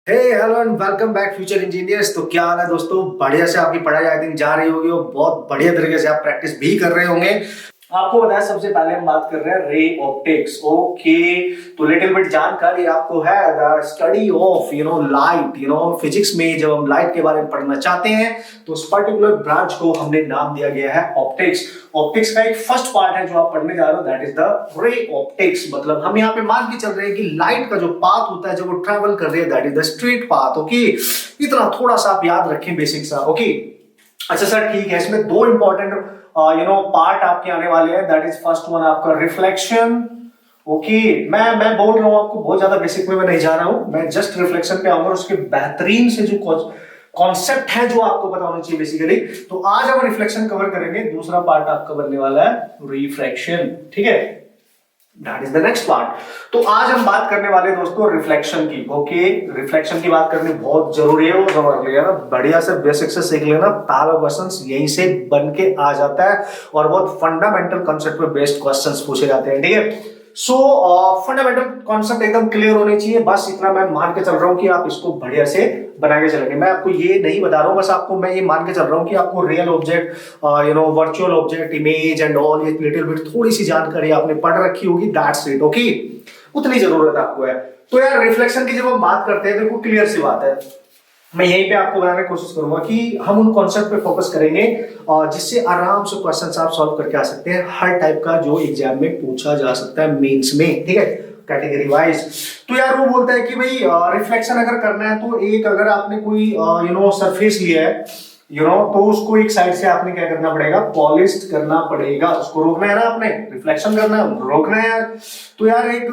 Hey hello and welcome back future engineers. तो क्या हाल है दोस्तों? बढ़िया से आपकी पढ़ाई आई थिंक जा रही होगी और बहुत बढ़िया तरीके से आप प्रैक्टिस भी कर रहे होंगे। आपको बताया सबसे पहले हम बात कर रहे हैं रे ऑप्टिक्स। ओके, तो लिटिल बिट जानकारी आपको है the study of light. Physics में जब हम लाइट के बारे में पढ़ना चाहते हैं तो उस पर्टिकुलर ब्रांच को हमने नाम दिया गया है ऑप्टिक्स। ऑप्टिक्स का एक फर्स्ट पार्ट है जो आप पढ़ने जा रहे हो, that is the ray optics. मतलब हम यहाँ पे मान के चल रहे हैं कि लाइट का जो पाथ होता है जब वो ट्रेवल कर रही है that is the straight path. Okay, इतना थोड़ा सा आप याद रखें बेसिक सा। ओके, अच्छा सर ठीक है, इसमें दो इंपॉर्टेंट पार्ट आपके आने वाले हैं। दैट इज फर्स्ट वन आपका रिफ्लेक्शन। ओके, मैं बोल रहा हूं आपको, बहुत ज्यादा बेसिक में मैं नहीं जा रहा हूं, मैं जस्ट रिफ्लेक्शन पे आऊंगा। उसके बेहतरीन से जो कॉन्सेप्ट है जो आपको पता होना चाहिए बेसिकली। तो आज हम रिफ्लेक्शन कवर करेंगे, दूसरा पार्ट आपका बनने वाला है रिफ्रैक्शन। ठीक है, that is the next part. तो आज हम बात करने वाले हैं दोस्तों रिफ्लेक्शन की। ओके, रिफ्लेक्शन की बात करनी बहुत जरूरी है, वो समझ लिया ना, बढ़िया से बेसिक से सीख लेना। पहला क्वेश्चन यहीं से बन के आ जाता है और बहुत फंडामेंटल कॉन्सेप्ट पे बेस्ड क्वेश्चंस पूछे जाते हैं। ठीक है, सो फंडामेंटल कॉन्सेप्ट एकदम क्लियर होने चाहिए, बस इतना मैं मान के चल रहा हूं कि आप इसको बढ़िया से बना के चलेंगे। मैं आपको ये नहीं बता रहा हूं, बस आपको मैं ये मान के चल रहा हूं कि आपको real object, virtual object, image and all, ये लिटिल बिट थोड़ी सी जानकारी आपने पढ़ रखी होगी, दैट्स इट। ओके, उतनी जरूरत आपको है। तो यार रिफ्लेक्शन की जब हम बात करते हैं, देखो क्लियर सी बात है, मैं यहीं पे आपको बताने की कोशिश करूंगा कि हम उन कॉन्सेप्ट पे फोकस करेंगे जिससे आराम से क्वेश्चन आप सॉल्व करके आ सकते हैं, हर टाइप का जो एग्जाम में पूछा जा सकता है मेंस में। ठीक है, कैटेगरी वाइज। तो यार वो बोलता है कि भाई रिफ्लेक्शन अगर करना है तो एक, अगर आपने कोई सरफेस लिया है तो उसको एक साइड से आपने क्या करना पड़ेगा, पॉलिश करना पड़ेगा। उसको रोकना है ना, आपने रिफ्लेक्शन करना है, रोकना है यार। तो यार एक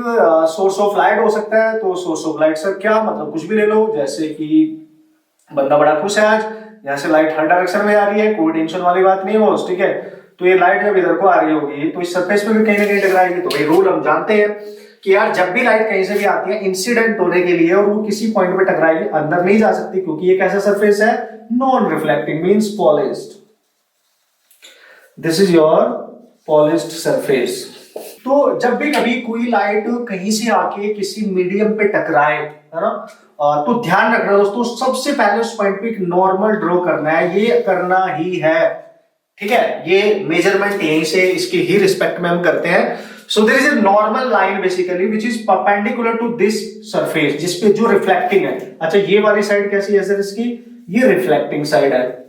सोर्स ऑफ लाइट हो सकता है, तो सोर्स ऑफ लाइट सर क्या मतलब, कुछ भी ले लो, जैसे कि बंदा बड़ा खुश है आज, यहाँ से लाइट हर डायरेक्शन में आ रही है, कोई टेंशन वाली बात नहीं है, ठीक है। तो ये लाइट जब इधर को आ रही होगी तो इस सरफेस पे भी कहीं ना कहीं टकराएगी। तो ये रूल हम जानते हैं कि यार जब भी लाइट कहीं से भी आती है इंसिडेंट होने के लिए और वो किसी पॉइंट पे टकराएगी, अंदर नहीं जा सकती, क्योंकि ये कैसा सरफेस है, non reflecting means polished. This is your polished surface. तो जब भी कभी कोई लाइट कहीं से आके किसी मीडियम पे टकराए, है ना, तो ध्यान रखना दोस्तों, सबसे पहले उस पॉइंट पे एक नॉर्मल ड्रॉ करना है, ये करना ही है। ठीक है, ये मेजरमेंट यहीं से इसकी ही रिस्पेक्ट में हम करते हैं। So there is a normal line basically which is perpendicular to this surface, जिसपे जो रिफ्लेक्टिंग है। अच्छा, ये वाली साइड कैसी है सर इसकी, ये रिफ्लेक्टिंग साइड है।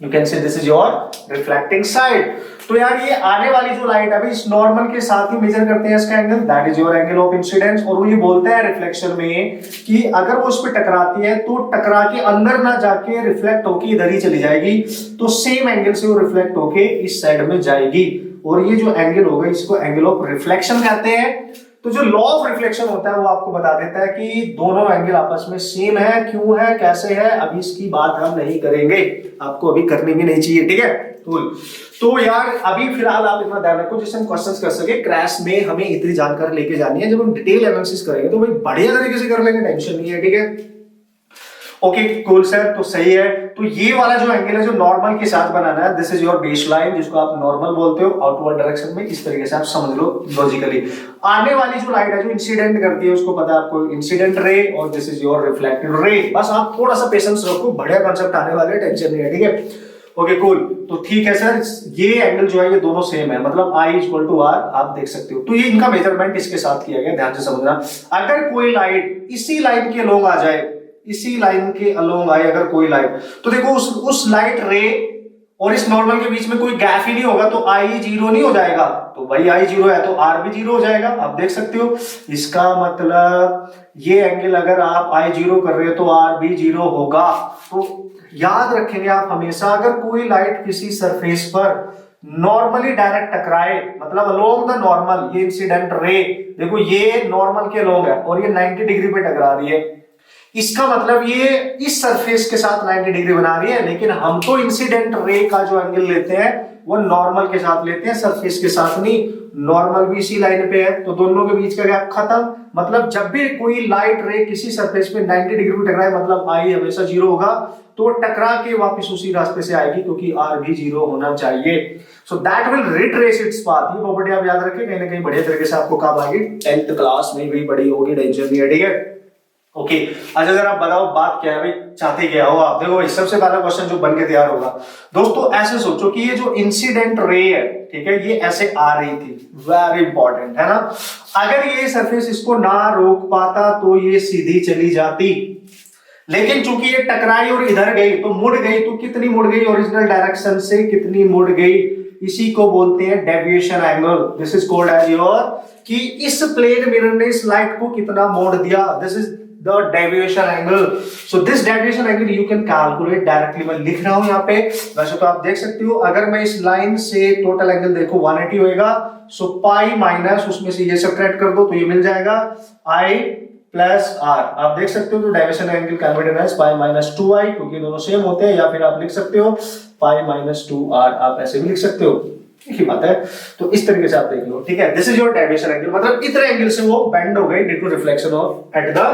यू कैन से this is your reflecting side. तो यार ये आने वाली जो लाइट है इस नॉर्मल के साथ ही मेजर करते हैं इसका angle, that is your angle of incidence. और वो ये बोलते हैं रिफ्लेक्शन में कि अगर वो उस पर टकराती है तो टकरा के अंदर ना जाके रिफ्लेक्ट होके इधर ही चली जाएगी, तो सेम एंगल से वो रिफ्लेक्ट होके इस साइड में जाएगी। और ये जो एंगल होगा इसको एंगल ऑफ रिफ्लेक्शन कहते हैं। तो जो लॉ ऑफ रिफ्लेक्शन होता है वो आपको बता देता है कि दोनों एंगल आपस में सेम है, क्यों है, कैसे है, अभी इसकी बात हम नहीं करेंगे, आपको अभी करनी भी नहीं चाहिए। ठीक है, तो यार अभी फिलहाल आप इतना ध्यान रखो जिससे हम क्वेश्चंस कर सके। क्रैश में हमें इतनी जानकारी लेके जानी है, जब हम डिटेल एनालिसिस करेंगे तो भाई बढ़िया तरीके से कर लेंगे, टेंशन नहीं है। ठीक है, ओके कूल सर, तो सही है। तो ये वाला जो एंगल है जो नॉर्मल के साथ बनाना है, this is your base line, जिसको आप नॉर्मल बोलते हो, आउटवर्ड डायरेक्शन में, इस तरीके से आप समझ लो लॉजिकली। आने वाली जो लाइट है जो इंसिडेंट करती है उसको पता है आपको, इंसिडेंट रे, और this is your reflected ray. बस आप थोड़ा सा पेशेंस रखो, बढ़िया कॉन्सेप्ट आने वाले, टेंशन नहीं है। ठीक है, ओके कूल। तो ठीक है सर, ये एंगल जो है ये दोनों सेम है, मतलब I इक्वल टू R आप देख सकते हो। तो ये इनका मेजरमेंट इसके साथ किया गया, ध्यान से समझना। अगर कोई लाइट इसी लाइन के अलोंग आ जाए, इसी लाइन के अलोंग आए अगर कोई लाइट, तो देखो उस लाइट रे और इस नॉर्मल के बीच में कोई गैप ही नहीं होगा, तो I जीरो नहीं हो जाएगा। तो भाई I जीरो है तो R भी जीरो हो जाएगा, आप देख सकते हो। इसका मतलब ये एंगल अगर आप I जीरो कर रहे हो तो R भी जीरो होगा। तो याद रखेंगे आप हमेशा, अगर कोई लाइट किसी सरफेस पर नॉर्मली डायरेक्ट टकराए, मतलब अलोंग द नॉर्मल, ये इंसिडेंट रे, देखो ये नॉर्मल के अलोंग है और ये 90 डिग्री पे टकरा रही है, इसका मतलब ये इस सरफेस के साथ 90 डिग्री बना रही है। लेकिन हम तो इंसिडेंट रे का जो एंगल लेते हैं वो नॉर्मल के साथ लेते हैं, सरफेस के साथ नहीं। नॉर्मल भी इसी लाइन पे है, तो दोनों के बीच का गैप खत्म। मतलब जब भी कोई लाइट रे किसी सरफेस पे 90 डिग्री पे टकराए, मतलब I हमेशा जीरो होगा, तो टकरा के वापस उसी रास्ते से आएगी, क्योंकि R भी जीरो होना चाहिए। So that will retrace its path. ये प्रॉपर्टी आप याद रखें, कहीं ना कहीं बढ़िया तरीके से आपको काम आएगी, 10th क्लास में भी बड़ी होगी, टेंशन नहीं है। ठीक है, ओके अच्छा जरा बताओ बात क्या है भाई, चाहते क्या हो आप? देखो भाई सबसे पहला क्वेश्चन जो बन के तैयार होगा दोस्तों, ऐसे सोचो कि ये जो इंसिडेंट रे है, ठीक है, ये ऐसे आ रही थी, वेरी इंपॉर्टेंट है ना। अगर ये सरफेस इसको ना रोक पाता तो ये सीधी चली जाती, लेकिन चूंकि ये टकराई और इधर गई तो मुड़ गई, तो कितनी मुड़ गई ओरिजिनल डायरेक्शन से, कितनी मुड़ गई, इसी को बोलते हैं deviation angle. This is called as your, कि इस प्लेन मिरर ने इस लाइट को कितना मोड़ दिया, this is the deviation angle. So this deviation angle you can calculate directly, मैं लिख रहा हूं यहाँ पे, वैसे तो आप देख सकते हो। अगर मैं इस लाइन से टोटल एंगल देखो 180 होएगा, सो पाई माइनस उसमें से ये सब्ट्रैक्ट कर दो तो ये मिल जाएगा आई प्लस आर। आप देख सकते हो तो deviation angle calculated as pi minus 2i, क्योंकि दोनों सेम होते हैं, या फिर आप लिख सकते हो पाई माइनस 2r, आप ऐसे भी लिख सकते हो, एक ही बात है। तो इस तरीके से आप देख लो, ठीक है। This is your deviation angle, मतलब इतने एंगल से वो बेंड हो गई due to reflection of at the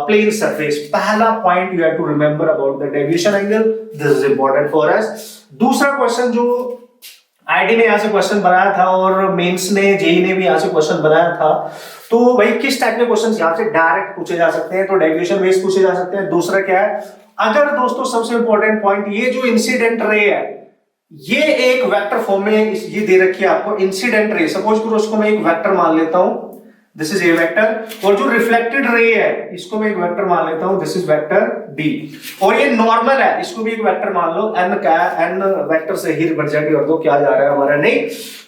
plane surface. पहला point you have to remember about the deviation angle, this is important for us. दूसरा क्वेश्चन जो आईडी ने यहां से क्वेश्चन बनाया था और मेंस ने, जेई ने भी यहां से क्वेश्चन बनाया था, तो भाई किस टाइप के क्वेश्चन यहां से डायरेक्ट पूछे जा सकते हैं, तो डेविएशन बेस्ड पूछे जा सकते हैं। दूसरा क्या है, अगर दोस्तों सबसे इंपॉर्टेंट पॉइंट, ये जो इंसिडेंट रे है ये एक वेक्टर फॉर्म में ये दे रखी है आपको, इंसिडेंट रे, सपोज करो उसको मैं एक वेक्टर मान लेता हूं, दिस इज ए वेक्टर, और जो रिफ्लेक्टेड रे है इसको मैं एक वेक्टर मान लेता हूं, दिस इज वेक्टर बी, और ये नॉर्मल है, इसको भी एक वेक्टर मान लो, एन का एन वेक्टर से ही रिप्रेजेंट कर दो, क्या जा रहा है हमारा, नहीं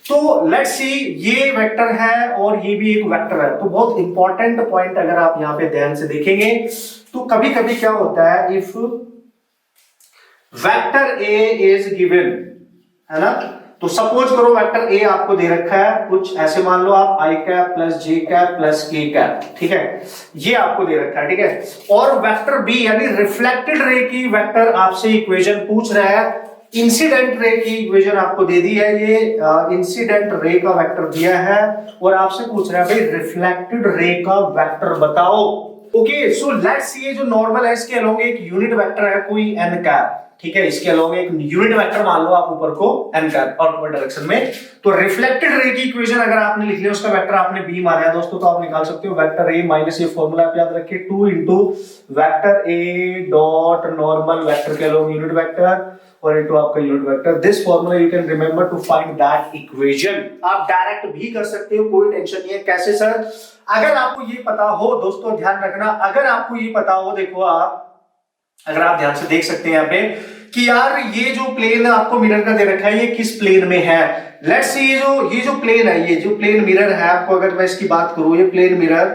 तो लेट्स सी ये वेक्टर है और ये भी एक वेक्टर है। तो बहुत इंपॉर्टेंट पॉइंट अगर आप यहां पे ध्यान से देखेंगे तो कभी कभी क्या होता है, if vector A is given, है ना, तो सपोज करो वेक्टर ए आपको दे रखा है, कुछ ऐसे मान लो आप आई कैप प्लस जे कैप प्लस के कैप, ठीक है, ये आपको दे रखा है, ठीक है, और वेक्टर बी यानी रिफ्लेक्टेड रे की वेक्टर आपसे इक्वेशन पूछ रहा है, इंसिडेंट रे की इक्वेशन आपको दे दी है, ये इंसिडेंट रे का वेक्टर दिया है और आपसे पूछ रहा है भाई रिफ्लेक्टेड रे का वेक्टर बताओ। ओके सो लेट्स सी, ये जो नॉर्मल है इसके अलोंग एक यूनिट वेक्टर है कोई एन कैप, ठीक है, इसके अलोंग एक यूनिट वेक्टर मान लो आप ऊपर को एन कैप और ऊपर डायरेक्शन में, तो रिफ्लेक्टेड रे की इक्वेशन अगर आपने लिख लिया, उसका वेक्टर आपने बी माना है दोस्तों, तो आप निकाल सकते हो वेक्टर ए माइनस ये फॉर्मूला आप याद रखिए 2 into vector A dot normal vector के अलोंग यूनिट वेक्टर और इनटू आपका unit vector. This formula you can remember to find that equation. आप डायरेक्ट भी कर सकते हो, कोई टेंशन नहीं है। कैसे सर? अगर आपको ये पता हो दोस्तों, ध्यान रखना, अगर आपको ये पता हो, देखो आप अगर आप ध्यान से देख सकते हैं यहाँ पे कि यार ये जो प्लेन आपको मिरर का दे रखा है ये किस प्लेन में है, लेट्स सी ये जो प्लेन है, ये जो प्लेन मिरर है आपको, अगर मैं इसकी बात करूं, ये प्लेन मिरर,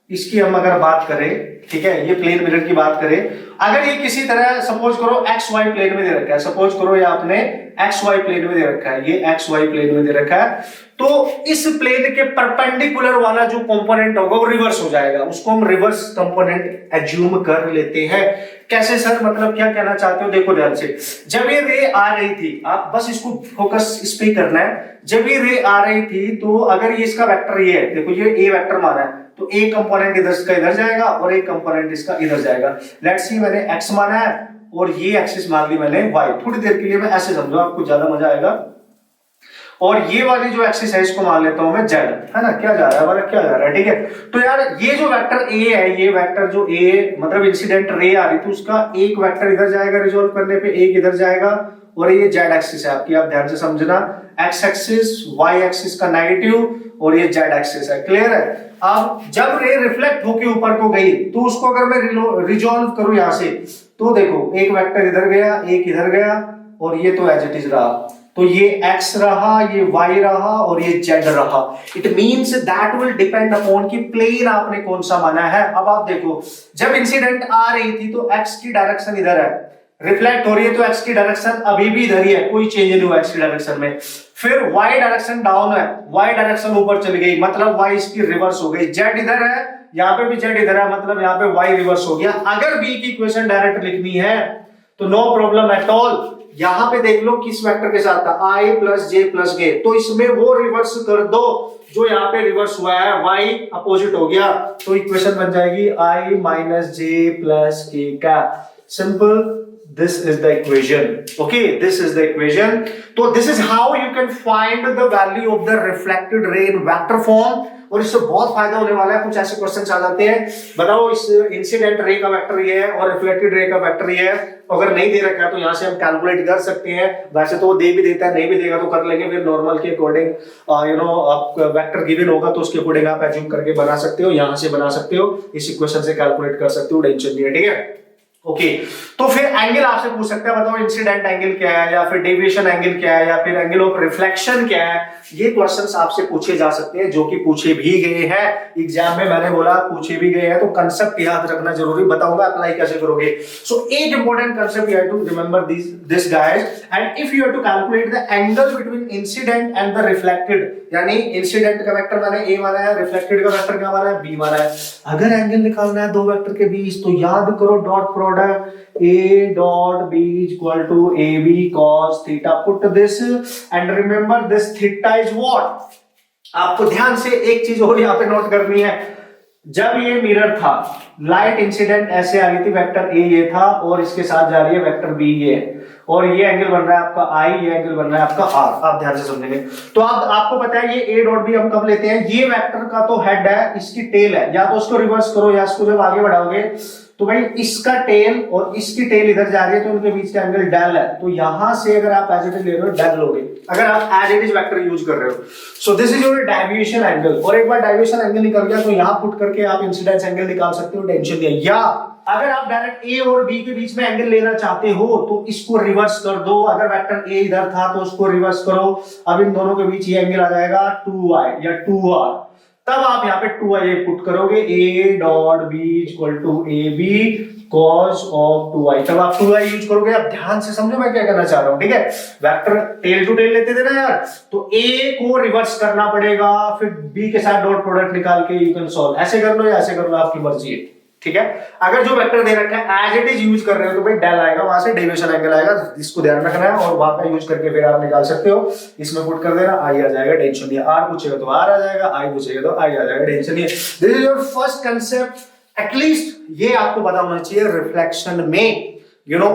इसकी हम अगर बात करें, ठीक है, ये प्लेन मिरर की बात करें, अगर ये किसी तरह सपोज करो एक्स वाई प्लेन में दे रखा है, सपोज करो ये आपने एक्स वाई प्लेन में दे रखा है, ये एक्स वाई प्लेन में दे रखा है, तो इस प्लेन के परपेंडिकुलर वाला जो कंपोनेंट होगा वो रिवर्स हो जाएगा, उसको हम रिवर्स कंपोनेंट एज्यूम कर लेते हैं। कैसे सर, मतलब क्या कहना चाहते हो? देखो ध्यान से, जब ये रे आ रही थी, आप बस इसको फोकस इस पे करना है, जब ये रे आ रही थी तो अगर ये इसका वेक्टर ये है, देखो ये ए वेक्टर माना है, तो एक कंपोनेंट इधर जाएगा और एक कंपोनेंट इसका इधर जाएगा। लेट्स सी मैंने एक्स माना है और ये एक्सिस मान ली मैंने वाई, थोड़ी देर के लिए मैं ऐसे समझो, आपको ज्यादा मजा आएगा, और ये वाली जो एक्सिस है इसको मान लेता हूं मैं जेड, है ना, क्या जा रहा है हमारा, क्या जा रहा है, ठीक है। तो यार ये जो वेक्टर ए है, ये वेक्टर जो ए मतलब इंसिडेंट रे आ रही थी, उसका एक वेक्टर इधर जाएगा रिजॉल्व करने पे, एक इधर जाएगा, और ये जेड एक्सिस है आपकी, आप ध्यान से समझना, एक्स एक्सिस वाई एक्सिस का नेगेटिव और ये जेड एक्सिस है, क्लियर है। अब जब रे रिफ्लेक्ट होके ऊपर को गई तो उसको अगर मैं रिजॉल्व करूं यहां से, तो देखो एक वेक्टर इधर गया, एक इधर गया, और ये तो एज इट इज रहा, तो ये x रहा, ये y रहा और ये z रहा। It means that will depend upon कि प्लेन आपने कौन सा माना है। अब आप देखो, जब इंसिडेंट आ रही थी तो x की डायरेक्शन इधर है, रिफ्लेक्ट हो रही है तो x की डायरेक्शन अभी भी इधर ही है, कोई चेंज नहीं हुआ x की डायरेक्शन में। फिर y डायरेक्शन डाउन है, y डायरेक्शन ऊपर चली गई, मतलब y इसकी रिवर्स हो गई, z इधर है, यहाँ पे भी z इधर है, मतलब यहाँ पे y रिवर्स हो गया। अगर b की इक्वेशन डायरेक्ट लिखनी है तो नो प्रॉब्लम एट ऑल, यहां पे देख लो किस वेक्टर के साथ था, i प्लस जे प्लस के, तो इसमें वो रिवर्स कर दो जो यहाँ पे रिवर्स हुआ है, y अपोजिट हो गया, तो इक्वेशन बन जाएगी i माइनस जे प्लस के का। Simple, this is the equation. Okay, this is the equation. तो this is how you can find the value of the reflected ray in vector form. और इससे बहुत फायदा होने वाला है। कुछ ऐसे क्वेश्चन आ जाते हैं, बताओ इस इंसिडेंट रे का वेक्टर ये है और रिफ्लेक्टेड रे का वेक्टर ये है। अगर नहीं दे रखा है तो यहाँ से हम कैलकुलेट कर सकते हैं। वैसे तो वो दे भी देता है, नहीं भी देगा तो कर लेंगे फिर नॉर्मल के अकॉर्डिंग। आप वेक्टर गिवन होगा तो उसके अकॉर्डिंग आप एज्यूम करके बना सकते हो, यहाँ से बना सकते हो, इस इक्वेशन से कैलकुलेट कर सकते हो, टेंशन नहीं है। ठीक है, ओके तो फिर एंगल आपसे पूछ सकता है, बताओ इंसिडेंट एंगल क्या है, या फिर डेविएशन एंगल क्या है, या फिर एंगल ऑफ रिफ्लेक्शन क्या है। ये क्वेश्चंस आपसे पूछे जा सकते हैं, जो कि पूछे भी गए हैं एग्जाम में। मैंने बोला पूछे भी गए हैं, तो कंसेप्ट याद रखना जरूरी, बताऊंगा अप्लाई कैसे करोगे। सो एक important concept you have to remember this guys, and if you have to calculate the angle between incident and the reflected, यानी इंसिडेंट का वेक्टर मैंने ए माना है, रिफ्लेक्टेड का वेक्टर क्या माना है, बी माना है। अगर एंगल निकालना है दो वेक्टर के बीच, तो याद करो dot product A dot B is equal to AB cos theta. Put this and remember this theta is what? आपको ध्यान से एक चीज और यहाँ पे नोट करनी है। जब ये मिरर था, लाइट इंसिडेंट ऐसे आ गई थी, वेक्टर ए ये था और इसके साथ जा रही है वेक्टर बी ये, और ये एंगल बन रहा है आपका आई, ये एंगल बन रहा है आपका आर। आप ध्यान से समझेंगे तो आपको पता है ये ए डॉट बी हम कब लेते हैं, ये वेक्टर का तो हेड है, इसकी टेल है। या तो उसको रिवर्स करो या इसको जब आगे बढ़ाओगे तो भाई इसका टेल और इसकी टेल इधर जा रही है, तो उनके बीच का एंगल डेल है। तो यहां से अगर आप एज इट इज ले रहे हो डेल लोगे, अगर आप as it is vector use कर रहे हो। So this is your deviation angle. और एक बार डेविएशन एंगल निकल गया तो यहां पुट करके आप इंसिडेंस एंगल निकाल सकते हो, टेंशन नहीं है। या अगर आप डायरेक्ट ए और बी के बीच में एंगल लेना चाहते हो तो इसको रिवर्स कर दो। अगर वेक्टर ए इधर था तो उसको रिवर्स करो, अब इन दोनों के बीच ये एंगल आ जाएगा 2i या 2r। तब आप यहाँ पे 2i पुट करोगे, a dot b equal to ab cos of 2i। तब आप 2i यूज करोगे। अब ध्यान से समझो मैं क्या करना चाह रहा हूं, ठीक है। वेक्टर टेल टू टेल लेते थे ना यार, तो a को रिवर्स करना पड़ेगा, फिर b के साथ डॉट प्रोडक्ट निकाल के यू कैन सॉल्व। ऐसे कर लो या ऐसे कर लो, आपकी मर्जी है, ठीक है। अगर जो वेक्टर दे रखा है एज इट इज यूज कर रहे हो तो भाई डेल आएगा, वहां से डेविएशन एंगल आएगा, इसको ध्यान रखना है। और वहां का यूज करके फिर आप निकाल सकते हो, इसमें पुट कर देना, आई आ जाएगा, टेंशन नहीं है। आर पूछेगा तो आर आ जाएगा, आई पूछेगा तो आई आ जाएगा, टेंशन नहीं है। This is your first concept. At least ये आपको पता होना चाहिए रिफ्लेक्शन में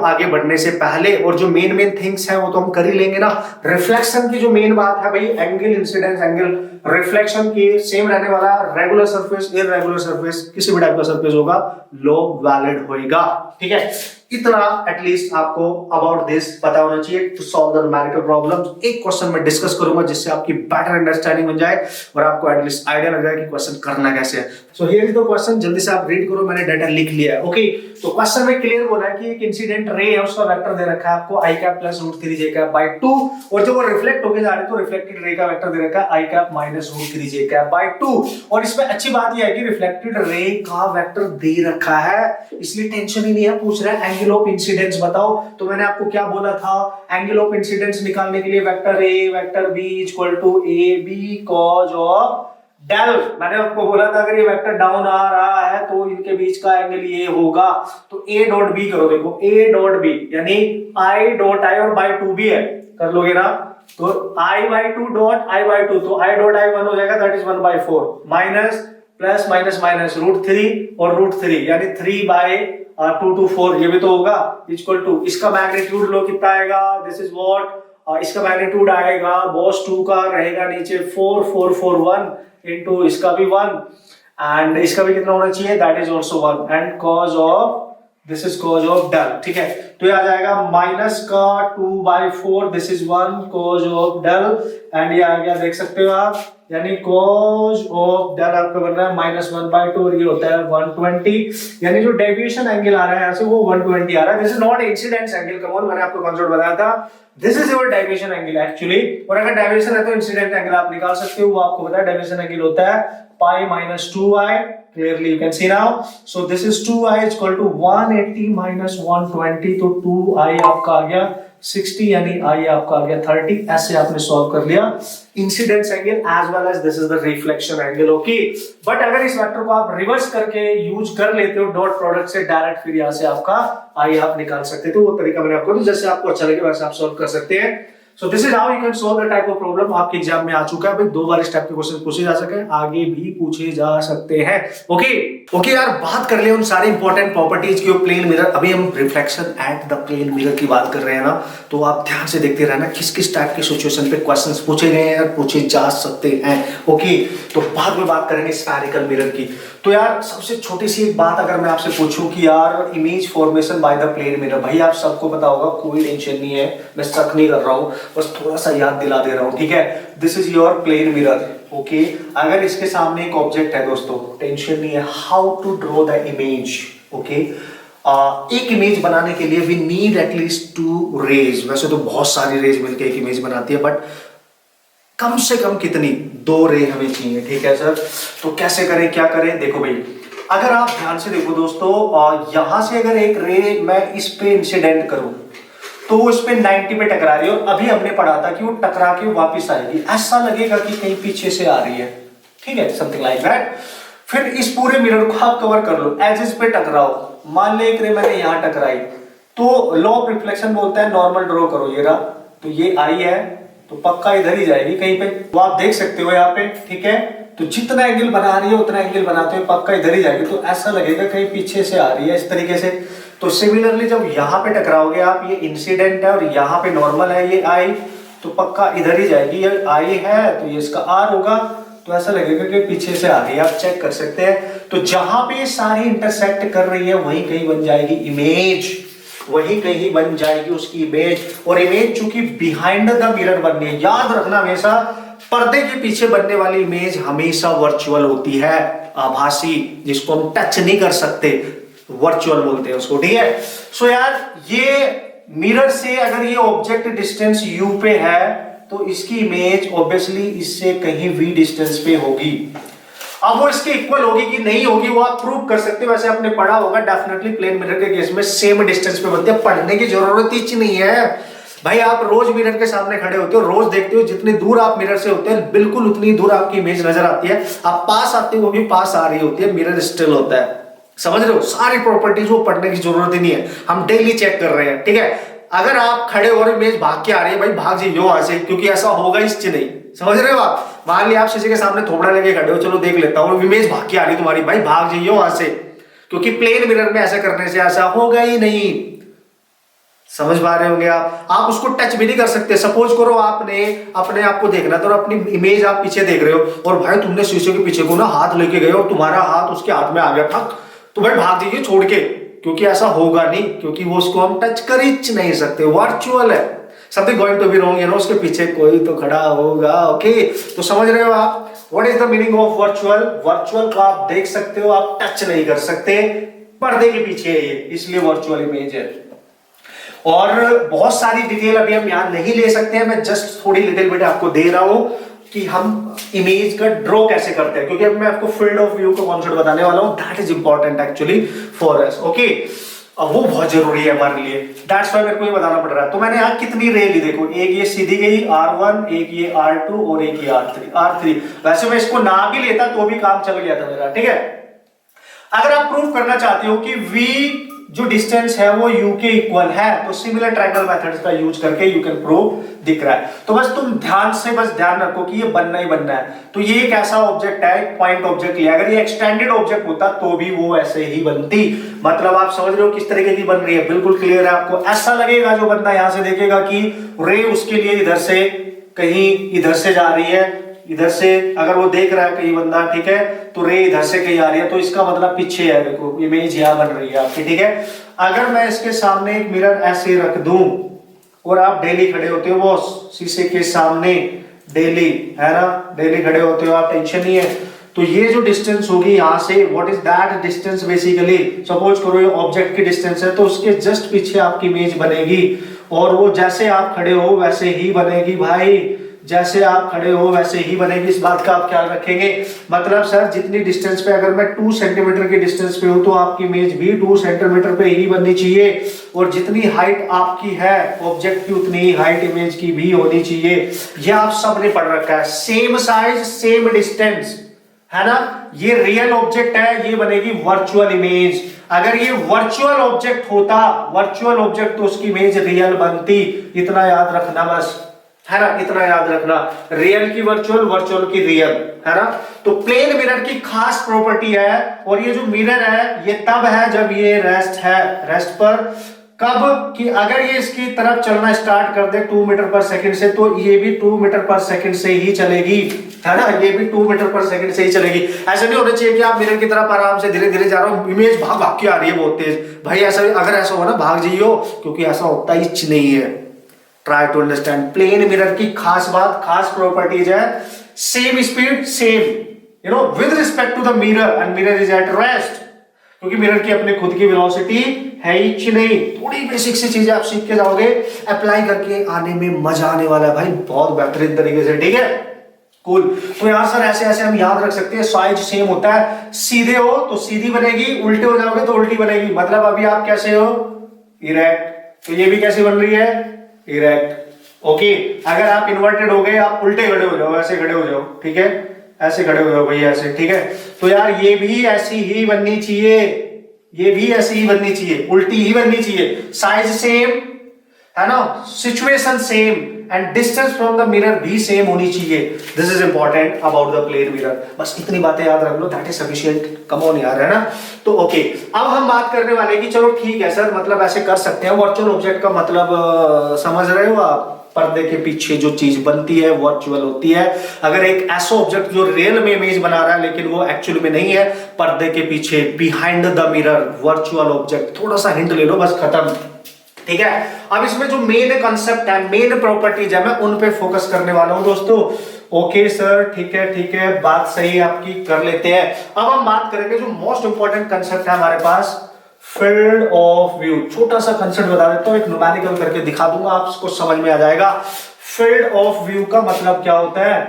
आगे बढ़ने से पहले। और जो मेन थिंग्स हैं वो तो हम कर ही लेंगे ना। रिफ्लेक्शन की जो मेन बात है भाई, एंगल इंसिडेंस एंगल रिफ्लेक्शन की सेम रहने वाला। रेगुलर सरफेस, इररेगुलर सरफेस, किसी भी टाइप का सरफेस होगा लोग वैलिड होएगा, ठीक है। इतना एटलीस्ट आपको अबाउट दिस पता होना चाहिए to solve the numerical problems. एक क्वेश्चन मैं डिस्कस करूंगा जिससे आपकी बेटर अंडरस्टैंडिंग बन जाए और आपको एटलीस्ट आइडिया लग जाए कि क्वेश्चन करना कैसे है। So here is the question, जल्दी से आप रीड करो, मैंने डाटा लिख लिया है, ओके। तो क्वेश्चन में क्लियर बोला है कि एक इंसिडेंट रे है, उसका वेक्टर दे रखा है आपको i कैप प्लस √3j/2, और जब वो रिफ्लेक्ट होके जा रहे हैं तो रिफ्लेक्टेड रे का वेक्टर दे रखा है i कैप माइनस √3j/2। और इसमें अच्छी बात यह है कि रिफ्लेक्टेड रे का वेक्टर दे रखा है, इसलिए टेंशन ही नहीं है। पूछ रहा है एंगल ऑफ इंसिडेंस बताओ, तो मैंने आपको क्या बोला था, एंगल ऑफ इंसिडेंस निकालने के लिए vector a vector b equal to ab cos of del. मैंने आपको बोला था अगर ये वेक्टर डाउन आ रहा है तो इनके बीच का एंगल ये होगा। तो a डॉट b करो, देखो a डॉट b यानी i डॉट i और बाय 2 भी है, कर लोगे ना। तो i by 2 dot i by 2, तो i डॉट i 1 हो जाएगा, that is 1/4 minus plus minus minus √3 और √3 यानी 3 बाय 2 to 4, ये भी तो होगा, इक्वल टू इसका मैग्नीट्यूड लो कितना आएगा, दिस इज व्हाट, इसका मैग्नीट्यूड आएगा बॉस 2 का रहेगा नीचे 4 4 4 1 इनटू इसका भी 1 एंड इसका भी कितना होना चाहिए, that is also 1 and cos of this is cos of del, ठीक है। तो ये आ जाएगा माइनस का 2/4, this is 1 cos of del and ये आ गया, देख सकते हो आप, यानी cos ऑफ डेल आपका बन रहा है -1/2 और ये होता है 120। यानी जो डेविएशन एंगल आ रहा है यहाँ से वो 120 आ रहा है। This is not incidence angle, come on, मैंने आपको कॉन्सेप्ट बताया था, this is your deviation angle actually. और अगर डेविएशन है तो इंसिडेंट एंगल आप निकाल सकते हो, वो आपको पता है डेविएशन एंगल होता है पाई minus 2i, clearly you can see now. So this is 2i is equal to 180 minus 120, तो 2i आपका आ गया 60 यानी i आपका आ गया 30। ऐसे आपने सॉल्व कर लिया incidence angle as well as this is the reflection angle, okay. But अगर इस वेक्टर को आप रिवर्स करके यूज कर लेते हो डॉट प्रोडक्ट से डायरेक्ट, फिर यहाँ से आपका i आप निकाल सकते थे। वो तरीका मैंने आपको, जैसे आपको अच्छा लगे वैसे आप सॉल्व कर सकते हैं। So this is how you can solve the type of problem। आपके एग्जाम में आ चुका है भाई, 2 बार इस टाइप के क्वेश्चन पूछे जा सके, आगे भी पूछे जा सकते हैं, ओके। ओके यार, बात कर ले उन सारे इंपॉर्टेंट प्रॉपर्टीज की प्लेन मिरर। अभी हम reflection at the plane mirror की बात कर रहे हैं ना, तो आप ध्यान से देखते रहना किस किस टाइप के सिचुएशन पे क्वेश्चंस पूछे गए हैं और पूछे जा सकते हैं। ओके, तो बाद में बात करेंगे स्फेरिकल मिरर की। तो यार सबसे छोटी सी एक बात अगर मैं आपसे पूछूं कि यार image formation by the plane mirror, भाई आप सबको पता होगा, कोई टेंशन नहीं है, मैं शक नहीं कर रहा हूं, बस थोड़ा सा याद दिला दे रहा हूं, ठीक है। This is your plane mirror. Okay, अगर इसके सामने एक ऑब्जेक्ट है दोस्तों, टेंशन नहीं है, how to draw the image. Okay, एक इमेज बनाने के लिए वी नीड एटलीस्ट 2 रेज। वैसे तो बहुत सारी रेज मिलकर एक इमेज बनाती है, बट कम से कम कितनी, 2 रे हमें चाहिए, ठीक है सर। तो कैसे करें, क्या करें, देखो भाई, अगर आप ध्यान से देखो दोस्तों, यहां से अगर एक रे मैं इस पे इंसिडेंट करूं तो वो इस पे 90 पे टकरा रही है, और अभी हमने पढ़ा था कि वो टकरा के वापस आएगी, ऐसा लगेगा कि कहीं पीछे से आ रही है, ठीक है, समथिंग लाइक दैट। फिर इस पूरे मिरर को आप कवर कर लो, एजेस पे टकराओ, मान ले एक रे मैंने यहां टकराई, तो लॉ ऑफ रिफ्लेक्शन बोलता है नॉर्मल ड्रॉ करो, ये रहा, तो ये आई है तो पक्का इधर ही जाएगी कहीं पे, तो आप देख सकते हो यहाँ पे, ठीक है। तो जितना एंगल बना रही है उतना एंगल बनाते हुए पक्का इधर ही जाएगी, तो ऐसा लगेगा कहीं पीछे से आ रही है इस तरीके से। तो सिमिलरली जब यहां पे टकराओगे आप, ये इंसिडेंट है और यहाँ पे नॉर्मल है, ये आई, तो पक्का इधर ही जाएगी, ये आई है तो ये इसका आर होगा, तो ऐसा लगेगा कि पीछे से आ रही है, आप चेक कर सकते हैं। तो जहां पे ये सारी इंटरसेक्ट कर रही है वहीं कहीं बन जाएगी इमेज, वहीं कहीं बन जाएगी उसकी इमेज। और इमेज चूंकि बिहाइंड द मिरर बननी है, याद रखना हमेशा, पर्दे के पीछे बनने वाली इमेज हमेशा वर्चुअल होती है, आभासी, जिसको हम टच नहीं कर सकते, वर्चुअल बोलते हैं उसको, ठीक है। सो यार ये मिरर से अगर ये ऑब्जेक्ट डिस्टेंस u पे है तो इसकी इमेज ऑब्वियसली इससे कहीं v डिस्टेंस पे होगी। अब वो इसके इक्वल होगी कि नहीं होगी वो आप प्रूव कर सकते हो, वैसे आपने पढ़ा होगा डेफिनेटली प्लेन मिरर के केस में सेम डिस्टेंस पे बनते हैं, पढ़ने की जरूरत ही नहीं है भाई। आप रोज मिरर के सामने खड़े होते हो, रोज देखते हो, जितनी दूर आप मिरर से होते हैं बिल्कुल उतनी दूर आपकी इमेज नजर आती है, आप पास आते हो वो भी पास आ रही होती है, मिरर स्टिल होता है, समझ रहे हो। सारी प्रॉपर्टीज वो पढ़ने की जरूरत ही नहीं है, हम डेली चेक कर रहे हैं, ठीक है। अगर आप खड़े हो और इमेज भाग के आ रही है, भाई भाग जाइए वहां से, क्योंकि ऐसा होगा इससे नहीं, समझ रहे हो आप। मान लिया आप शीशे के सामने थोपड़ा लेके खड़े हो, चलो देख लेता हूँ, इमेज भाग के आ रही तुम्हारी, भाई भाग जाइए वहां से, क्योंकि प्लेन मिरर में ऐसा करने से ऐसा होगा ही नहीं, समझ पा रहे होंगे आप उसको टच भी नहीं कर सकते। सपोज करो आपने अपने आप को देखना तो अपनी इमेज आप पीछे देख रहे हो, और भाई तुमने शीशे के पीछे को ना हाथ लेके गए और तुम्हारा हाथ उसके हाथ में आ गया, ठक, तो भाई भाग जाइए छोड़ के, क्योंकि ऐसा होगा नहीं, क्योंकि वो उसको हम टच कर ही नहीं सकते, वर्चुअल है, something going to be wrong, you know, उसके पीछे कोई तो खड़ा होगा। ओके, तो समझ रहे हो आप what is the meaning of virtual. Virtual को आप देख सकते हो, आप टच नहीं कर सकते, पर्दे के पीछे है ये, इसलिए वर्चुअल इमेज है। और बहुत सारी डिटेल अभी हम यहां नहीं ले सकते हैं, मैं जस्ट थोड़ी लिटिल बिट आपको दे रहा हूं कि हम इमेज का ड्रॉ कैसे करते हैं, क्योंकि अब मैं आपको फील्ड ऑफ व्यू का कॉन्सेप्ट बताने वाला हूं, that is important actually for us. Okay, वो बहुत जरूरी है हमारे लिए, दैट्स व्हाई मेरे को ये बताना पड़ रहा है। तो मैंने यहां कितनी रे ली, देखो, एक ये सीधी गई R1, एक ये R2 और एक ये R3। वैसे मैं इसको ना भी लेता तो भी काम चल गया था मेरा, ठीक है। अगर आप प्रूव करना चाहते हो कि V जो डिस्टेंस है वो u के इक्वल है, तो सिमिलर ट्रायंगल मेथड्स का यूज करके यू कैन प्रूव दिख रहा है। तो बस तुम ध्यान रखो कि ये बनना ही बनना है। तो ये एक ऐसा ऑब्जेक्ट है, पॉइंट ऑब्जेक्ट लिया, अगर ये एक्सटेंडेड ऑब्जेक्ट होता तो भी वो ऐसे ही बनती, मतलब आप समझ रहे हो किस तरीके की बन रही है, बिल्कुल क्लियर है आपको। ऐसा लगेगा जो बंदा यहां से देखेगा कि रे उसके लिए इधर से कहीं इधर से जा रही है, इधर से अगर वो देख रहा है कहीं बंदा, ठीक है, तो रे इधर से कहीं आ रही है, तो इसका मतलब पीछे है, देखो इमेज यहां बन रही है आपकी, ठीक है। अगर मैं इसके सामने एक मिरर ऐसे रख दूं और आप डेली खड़े होते हो वो शीशे के सामने, डेली है ना, डेली खड़े होते हो आप, टेंशन नहीं है, तो ये जो डिस्टेंस होगी यहां से, what is that distance, basically suppose करो ये ऑब्जेक्ट की डिस्टेंस है, तो उसके जस्ट पीछे आपकी इमेज बनेगी, और वो जैसे आप खड़े हो वैसे ही बनेगी भाई, जैसे आप खड़े हो वैसे ही बनेगी, इस बात का आप ख्याल रखेंगे। मतलब सर जितनी डिस्टेंस पे, अगर मैं 2 सेंटीमीटर की डिस्टेंस पे हूं तो आपकी इमेज भी 2 सेंटीमीटर पे ही बननी चाहिए, और जितनी हाइट आपकी है ऑब्जेक्ट की उतनी ही हाइट इमेज की भी होनी चाहिए। ये आप सबने पढ़ रखा है, सेम साइज सेम डिस्टेंस, है ना। ये रियल ऑब्जेक्ट है, ये बनेगी वर्चुअल इमेज। अगर ये वर्चुअल ऑब्जेक्ट होता, वर्चुअल ऑब्जेक्ट, तो उसकी इमेज रियल बनती, इतना याद रखना बस, है ना, इतना याद रखना। रियल की वर्चुअल, वर्चुअल की रियल, है ना। तो प्लेन मिरर की खास प्रॉपर्टी है, और ये जो मिरर है ये तब है जब ये रेस्ट है। रेस्ट पर कब कि अगर ये इसकी तरफ चलना स्टार्ट कर दे 2 मीटर पर सेकंड से, तो ये भी 2 मीटर पर सेकंड से ही चलेगी, है ना, ये भी 2 मीटर पर सेकंड से ही चलेगी। ऐसा नहीं होना चाहिए कि आप मिरर की तरफ आराम से धीरे धीरे जा रहे हो, इमेज भाग भाग के आ रही है बहुत तेज। भाई ऐसा, अगर ऐसा हो ना भाग जाइयो, क्योंकि ऐसा होता ही नहीं है। Try to understand. Plane mirror की खास बात, खास प्रॉपर्टीज है, same speed, same you know with respect to the mirror, and mirror is at rest, क्योंकि मिरर की अपनी खुद की वेलोसिटी है ही नहीं। थोड़ी बेसिक सी चीजें आप सीख के जाओगे, अप्लाई करके आने में मजा आने वाला है भाई, बहुत बेहतरीन तरीके से, ठीक है, कूल। तो यार सर ऐसे ऐसे हम याद रख सकते हैं, साइज सेम होता है, सीधे हो तो सीधी बनेगी, उल्टे हो जाओगे तो उल्टी बनेगी। मतलब अभी आप कैसे हो, इरेक्ट, तो ये भी कैसी बन रही है, इरेक्ट। ओके, अगर आप इन्वर्टेड हो गए, आप उल्टे खड़े हो जाओ, ऐसे खड़े हो जाओ, ठीक है, ऐसे खड़े हो जाओ भैया, ऐसे, ठीक है। तो यार ये भी ऐसी ही बननी चाहिए, ये भी ऐसी ही बननी चाहिए, उल्टी ही बननी चाहिए। साइज सेम है ना, situation same, and distance from the mirror भी सेम होनी चाहिए। This is important about the plane mirror. बस इतनी बातें याद रख लो, that is sufficient. Come on यार, है ना। तो ओके, अब हम बात करने वाले कि चलो ठीक है सर, मतलब ऐसे कर सकते हैं। वर्चुअल ऑब्जेक्ट का मतलब समझ रहे हो आप, पर्दे के पीछे जो चीज बनती है वर्चुअल होती है। अगर एक ऐसा ऑब्जेक्ट जो रियल में इमेज बना रहा है लेकिन वो एक्चुअल में नहीं है, पर्दे के पीछे, behind the mirror, virtual object. थोड़ा सा हिंट ले लो, बस खत्म, ठीक है। अब इसमें जो मेन कंसेप्ट है, मेन प्रॉपर्टीज है, मैं उन पे फोकस करने वाला हूं दोस्तों। ओके सर, ठीक है ठीक है, बात सही आपकी, कर लेते हैं। अब हम बात करेंगे जो मोस्ट इंपॉर्टेंट कंसेप्ट है हमारे पास, फील्ड ऑफ व्यू। छोटा सा कंसेप्ट बता देता हूं, एक न्यूमेरिकल करके दिखा दूंगा, आपको समझ में आ जाएगा। फील्ड ऑफ व्यू का मतलब क्या होता है?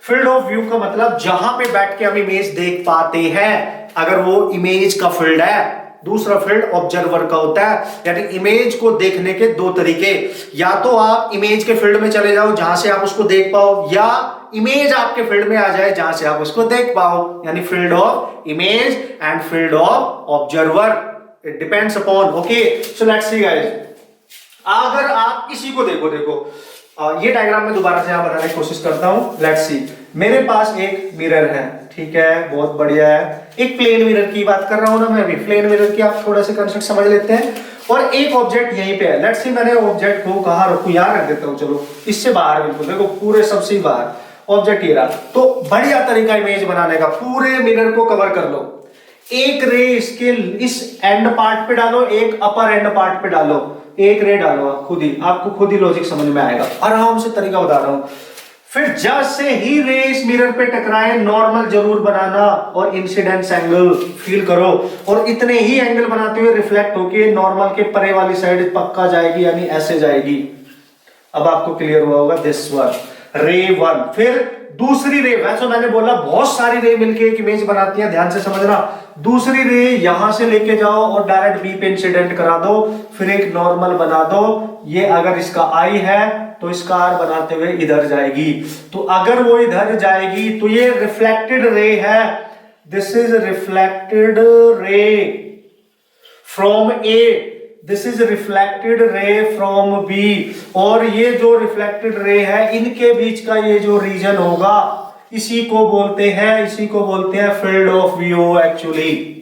फील्ड ऑफ व्यू का मतलब जहां पे बैठ के हम इमेज देख पाते हैं, अगर वो इमेज का फील्ड है। दूसरा फील्ड ऑब्जर्वर का होता है, यानी इमेज को देखने के दो तरीके, या तो आप इमेज के फील्ड में चले जाओ जहां से आप उसको देख पाओ, या इमेज आपके फील्ड में आ जाए जहां से आप उसको देख पाओ, यानी field of image and field of observer, it depends upon. Okay, so let's see guys, अगर आप इसी को देखो ये डायग्राम में दोबारा से यहां बनाने की कोशिश करता हूं। लेट्स सी, मेरे पास एक मिरर है, ठीक है, बहुत बढ़िया है। एक प्लेन मिरर की बात कर रहा हूं ना मैं अभी, प्लेन मिरर की आप थोड़ा सा कंसेप्ट समझ लेते हैं। और एक ऑब्जेक्ट यहीं पे है, लेट्स सी मैंने ऑब्जेक्ट को कहां रखूं, यहां रख देता हूं, चलो इससे बाहर, बिल्कुल देखो पूरे सबसे बाहर ऑब्जेक्ट ये रहा। तो बढ़िया तरीका इमेज बनाने का, पूरे मिरर को कवर कर लो, एक रे इसके इस एंड पार्ट पे डालो, एक अपर एंड पार्ट पे डालो, एक रे डालो, आप खुद ही, आपको खुद ही लॉजिक समझ में आएगा, आराम से तरीका बता रहा हूं। फिर जैसे ही रे इस मिरर पे टकराए, नॉर्मल जरूर बनाना और इंसिडेंस एंगल फील करो, और इतने ही एंगल बनाते हुए रिफ्लेक्ट होके नॉर्मल के परे वाली साइड पक्का जाएगी, यानी ऐसे जाएगी। अब आपको क्लियर हुआ होगा, दिस वन, रे वन। फिर दूसरी रे, वैसे मैंने बोला बहुत सारी रे मिलके एक इमेज बनाती है, ध्यान से समझना। दूसरी रे यहां से लेके जाओ और डायरेक्ट बी पे इंसिडेंट करा दो, फिर एक नॉर्मल बना दो। ये अगर इसका आई है तो इसका आर बनाते हुए इधर जाएगी, तो अगर वो इधर जाएगी तो ये रिफ्लेक्टेड रे है, this is reflected ray from A, this is reflected ray from B, और ये जो रिफ्लेक्टेड रे है इनके बीच का ये जो रीजन होगा, इसी को बोलते हैं फील्ड ऑफ व्यू। एक्चुअली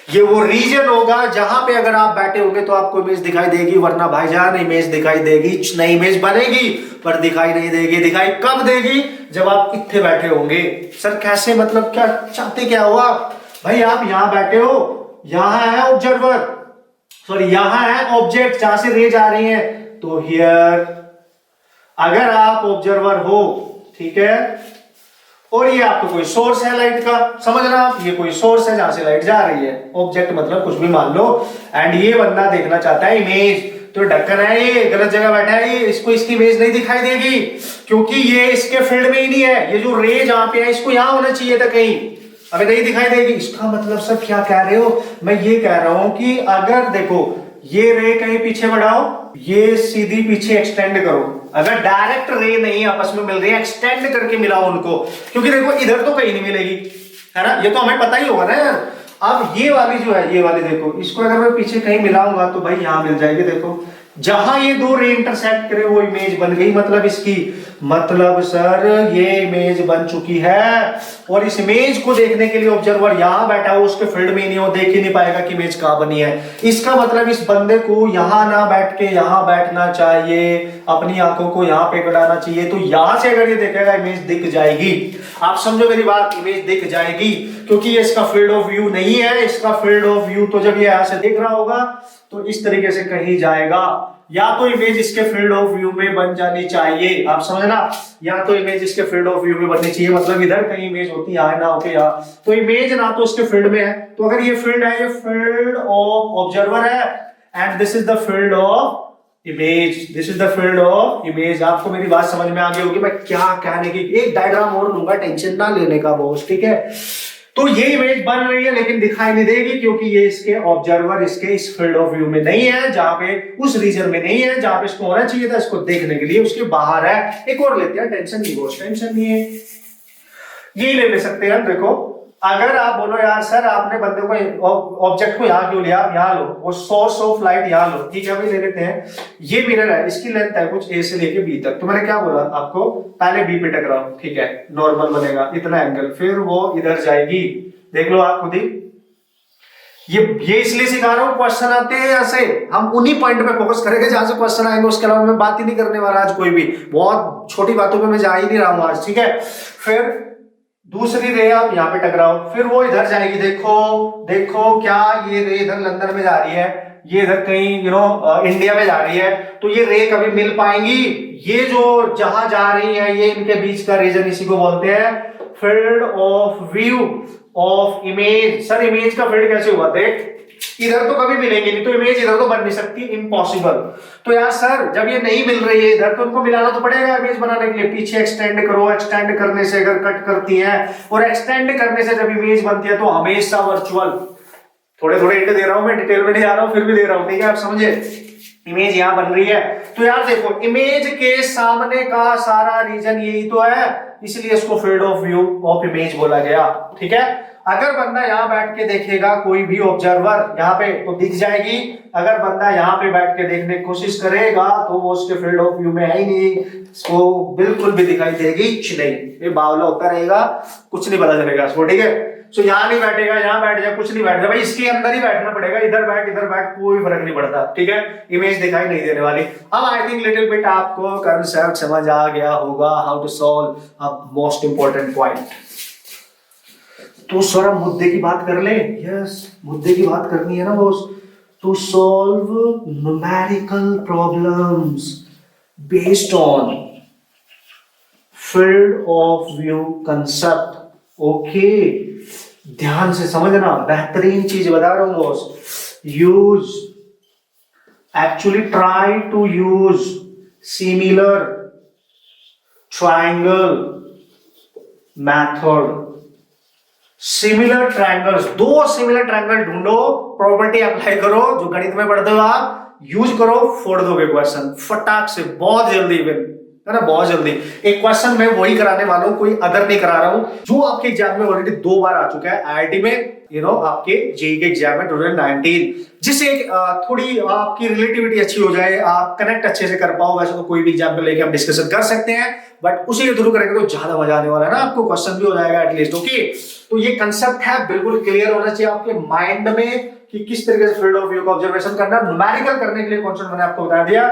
ये वो रीजन होगा जहां पे अगर आप बैठे होंगे तो आपको इमेज दिखाई देगी, वरना भाईजान इमेज दिखाई देगी नहीं, इमेज बनेगी पर दिखाई नहीं देगी। दिखाई कब देगी? जब आप इत्थे बैठे होंगे। सर कैसे, मतलब क्या चाहते, क्या हो आप? भाई आप यहां बैठे हो, यहां है ऑब्जर्वर, सॉरी यहां है ऑब्जेक्ट जहां से रे जा रही है, तो हियर अगर आप ऑब्जर्वर हो, ठीक है, और ये आपको कोई सोर्स है लाइट का, समझना आप, ये कोई सोर्स है जहां से लाइट जा रही है, ऑब्जेक्ट मतलब कुछ भी मान लो, एंड ये बंदा देखना चाहता है इमेज, तो ढक्कन है, ये गलत जगह बैठा है, इसको इसकी इमेज नहीं दिखाई देगी, क्योंकि ये इसके फील्ड में ही नहीं है। ये जो रे जहां पे है इसको यहां होना चाहिए था कहीं, अबे नहीं दिखाई देगी। इसका मतलब सर क्या कह रहे हो? मैं ये कह रहा हूं कि अगर देखो ये रे कहीं पीछे बढ़ाओ, ये सीधी पीछे एक्सटेंड करो, अगर डायरेक्ट रे नहीं आपस में मिल रही है, एक्सटेंड करके मिलाओ उनको, क्योंकि देखो इधर तो कहीं नहीं मिलेगी, है ना, ये तो हमें पता ही होगा ना यार। अब ये वाली जो है, ये वाली देखो, इसको अगर मैं पीछे कहीं मिलाऊंगा तो भाई यहां मिल जाएगी। देखो जहां ये दो रे इंटरसेक्ट करे वो इमेज बन गई, मतलब इसकी। मतलब सर ये इमेज बन चुकी है और इस इमेज को देखने के लिए ऑब्जर्वर यहां बैठा हो, उसके फील्ड में नहीं हो, देख ही नहीं पाएगा कि इमेज कहां बनी है। इसका मतलब इस बंदे को यहां ना बैठ के यहां बैठना चाहिए, अपनी आंखों को यहां पे गड़ाना चाहिए। तो यहां से अगर ये देखेगा इमेज दिख जाएगी। आप समझो मेरी बात, इमेज दिख जाएगी क्योंकि ये इसका फील्ड ऑफ व्यू नहीं है। इसका फील्ड ऑफ व्यू तो जब ये यहां से दिख रहा होगा तो इस तरीके से कहीं जाएगा, या तो इमेज इसके फील्ड ऑफ व्यू में बन जानी चाहिए। आप समझना, या तो इमेज इसके फील्ड ऑफ व्यू में बननी चाहिए, मतलब इधर कहीं इमेज होती है ना होके यहाँ, तो इमेज ना तो इसके फील्ड में है। तो अगर ये फील्ड है, ये फील्ड ऑफ ऑब्जर्वर है and this is the field of image, this is the field of image. आपको मेरी बात समझ में आ गई होगी। मैं क्या कहने की, एक डायग्राम और लूंगा, टेंशन ना लेने का बॉस, ठीक है। तो ये इमेज बन रही है लेकिन दिखाई नहीं देगी क्योंकि ये इसके ऑब्जर्वर इसके इस फील्ड ऑफ व्यू में नहीं है, जहां पे उस रीजन में नहीं है जहां पे इसको होना चाहिए था, इसको देखने के लिए उसके बाहर है। एक और लेते हैं, टेंशन नहीं बॉस, टेंशन नहीं है, ये ले सकते हैं। देखो अगर आप बोलो यार सर आपने बंदे को ऑब्जेक्ट को यहां क्यों लिया, यहां लो, वो सोर्स ऑफ लाइट यहां लो, ठीक है भाई ले लेते हैं। ये मिरर है, इसकी लेंथ है कुछ ए से लेके बी तक। तो मैंने क्या बोला आपको, पहले बी पे टकराओ, ठीक है, नॉर्मल बनेगा इतना एंगल, फिर वो इधर जाएगी, देख लो आप खुद ही। ये इसलिए सिखा रहा हूं, क्वेश्चन आते हैं ऐसे, हम उन्हीं पॉइंट पे फोकस करेंगे जहां से क्वेश्चन आएंगे, उसके अलावा मैं बात ही नहीं करने वाला आज कोई भी, बहुत छोटी बातों पे मैं जा ही नहीं रहा हूं आज, ठीक है। फिर दूसरी रे आप यहाँ पे टकराओ, फिर वो इधर जाएगी, देखो देखो क्या ये रे इधर लंदन में जा रही है, ये इधर कहीं इंडिया में जा रही है, तो ये रे कभी मिल पाएंगी? ये जो जहां जा रही है ये इनके बीच का रीजन, इसी को बोलते हैं field of view of image. Sir image का फील्ड कैसे हुआ, देख इधर तो कभी मिलेंगे नहीं, तो इमेज इधर तो बन नहीं सकती, इम्पॉसिबल। तो यार सर जब ये नहीं मिल रही है इधर, तो उनको मिलाना तो पड़ेगा इमेज बनाने के लिए। पीछे एक्सटेंड करो, एक्सटेंड करने से अगर कट करती है और एक्सटेंड करने से जब इमेज बनती है तो हमेशा वर्चुअल। थोड़े थोड़े हिंट दे रहा हूं मैं, डिटेल में नहीं जा रहा हूं, फिर भी दे रहा हूं, ठीक है, आप समझे। इमेज यहां बन रही है, तो यार देखो इमेज के सामने का सारा रीजन यही तो है, इसलिए इसको field of view of image बोला गया, ठीक है। अगर बंदा यहां बैठ के देखेगा कोई भी ऑब्जर्वर यहाँ पे तो दिख जाएगी, अगर बंदा यहाँ पे बैठ के देखने की कोशिश करेगा तो वो उसके फील्ड ऑफ व्यू में है ही नहीं, इसको बिल्कुल भी दिखाई देगी नहीं, ये बावला होता रहेगा, कुछ नहीं पता चलेगा इसको, ठीक है। सो यहाँ नहीं बैठेगा, यहाँ बैठ जाए, कुछ नहीं बैठेगा भाई, इसके अंदर ही बैठना पड़ेगा, इधर बैठ कोई फर्क नहीं पड़ता, ठीक है, इमेज दिखाई नहीं देने वाली। अब आई थिंक लिटिल बिट आपको कंसेप्ट समझ आ गया होगा, how to solve a most important point. तो सर हम मुद्दे की बात कर ले, यस मुद्दे की बात करनी है ना boss. To solve numerical problems based on field of view concept, okay ध्यान से समझना, बेहतरीन चीज बता रहा हूं boss. Use actually try to use similar triangle method. Similar triangles, दो सिमिलर ट्रायंगल ढूंढो, प्रॉपर्टी अप्लाई करो, जो गणित में पढ़ते हो आप यूज करो, फोड़ दोगे क्वेश्चन फटाक से, बहुत जल्दी है ना, बहुत जल्दी। एक क्वेश्चन मैं वही कराने वाला हूं, कोई अदर नहीं करा रहा हूं, जो आपके एग्जाम में ऑलरेडी 2 बार आ चुका है आईआईटी में, आपके जेईई के एग्जाम में 2019, जिससे थोड़ी आपकी रिलेटिविटी अच्छी हो जाए, आप कनेक्ट अच्छे से कर पाओ। वैसे तो कोई भी एग्जाम्पल लेके हम डिस्कशन कर सकते हैं, बट उसी के थ्रू करेंगे तो ज्यादा मजा आने वाला है ना, आपको क्वेश्चन भी हो जाएगा एटलीस्ट, ओके। तो ये कंसेप्ट है, बिल्कुल क्लियर होना चाहिए आपके माइंड में कि किस तरीके से फील्ड ऑफ व्यू का ऑब्जर्वेशन करना। न्यूमेरिकल करने के लिए कॉन्सेप्ट मैंने आपको बता दिया,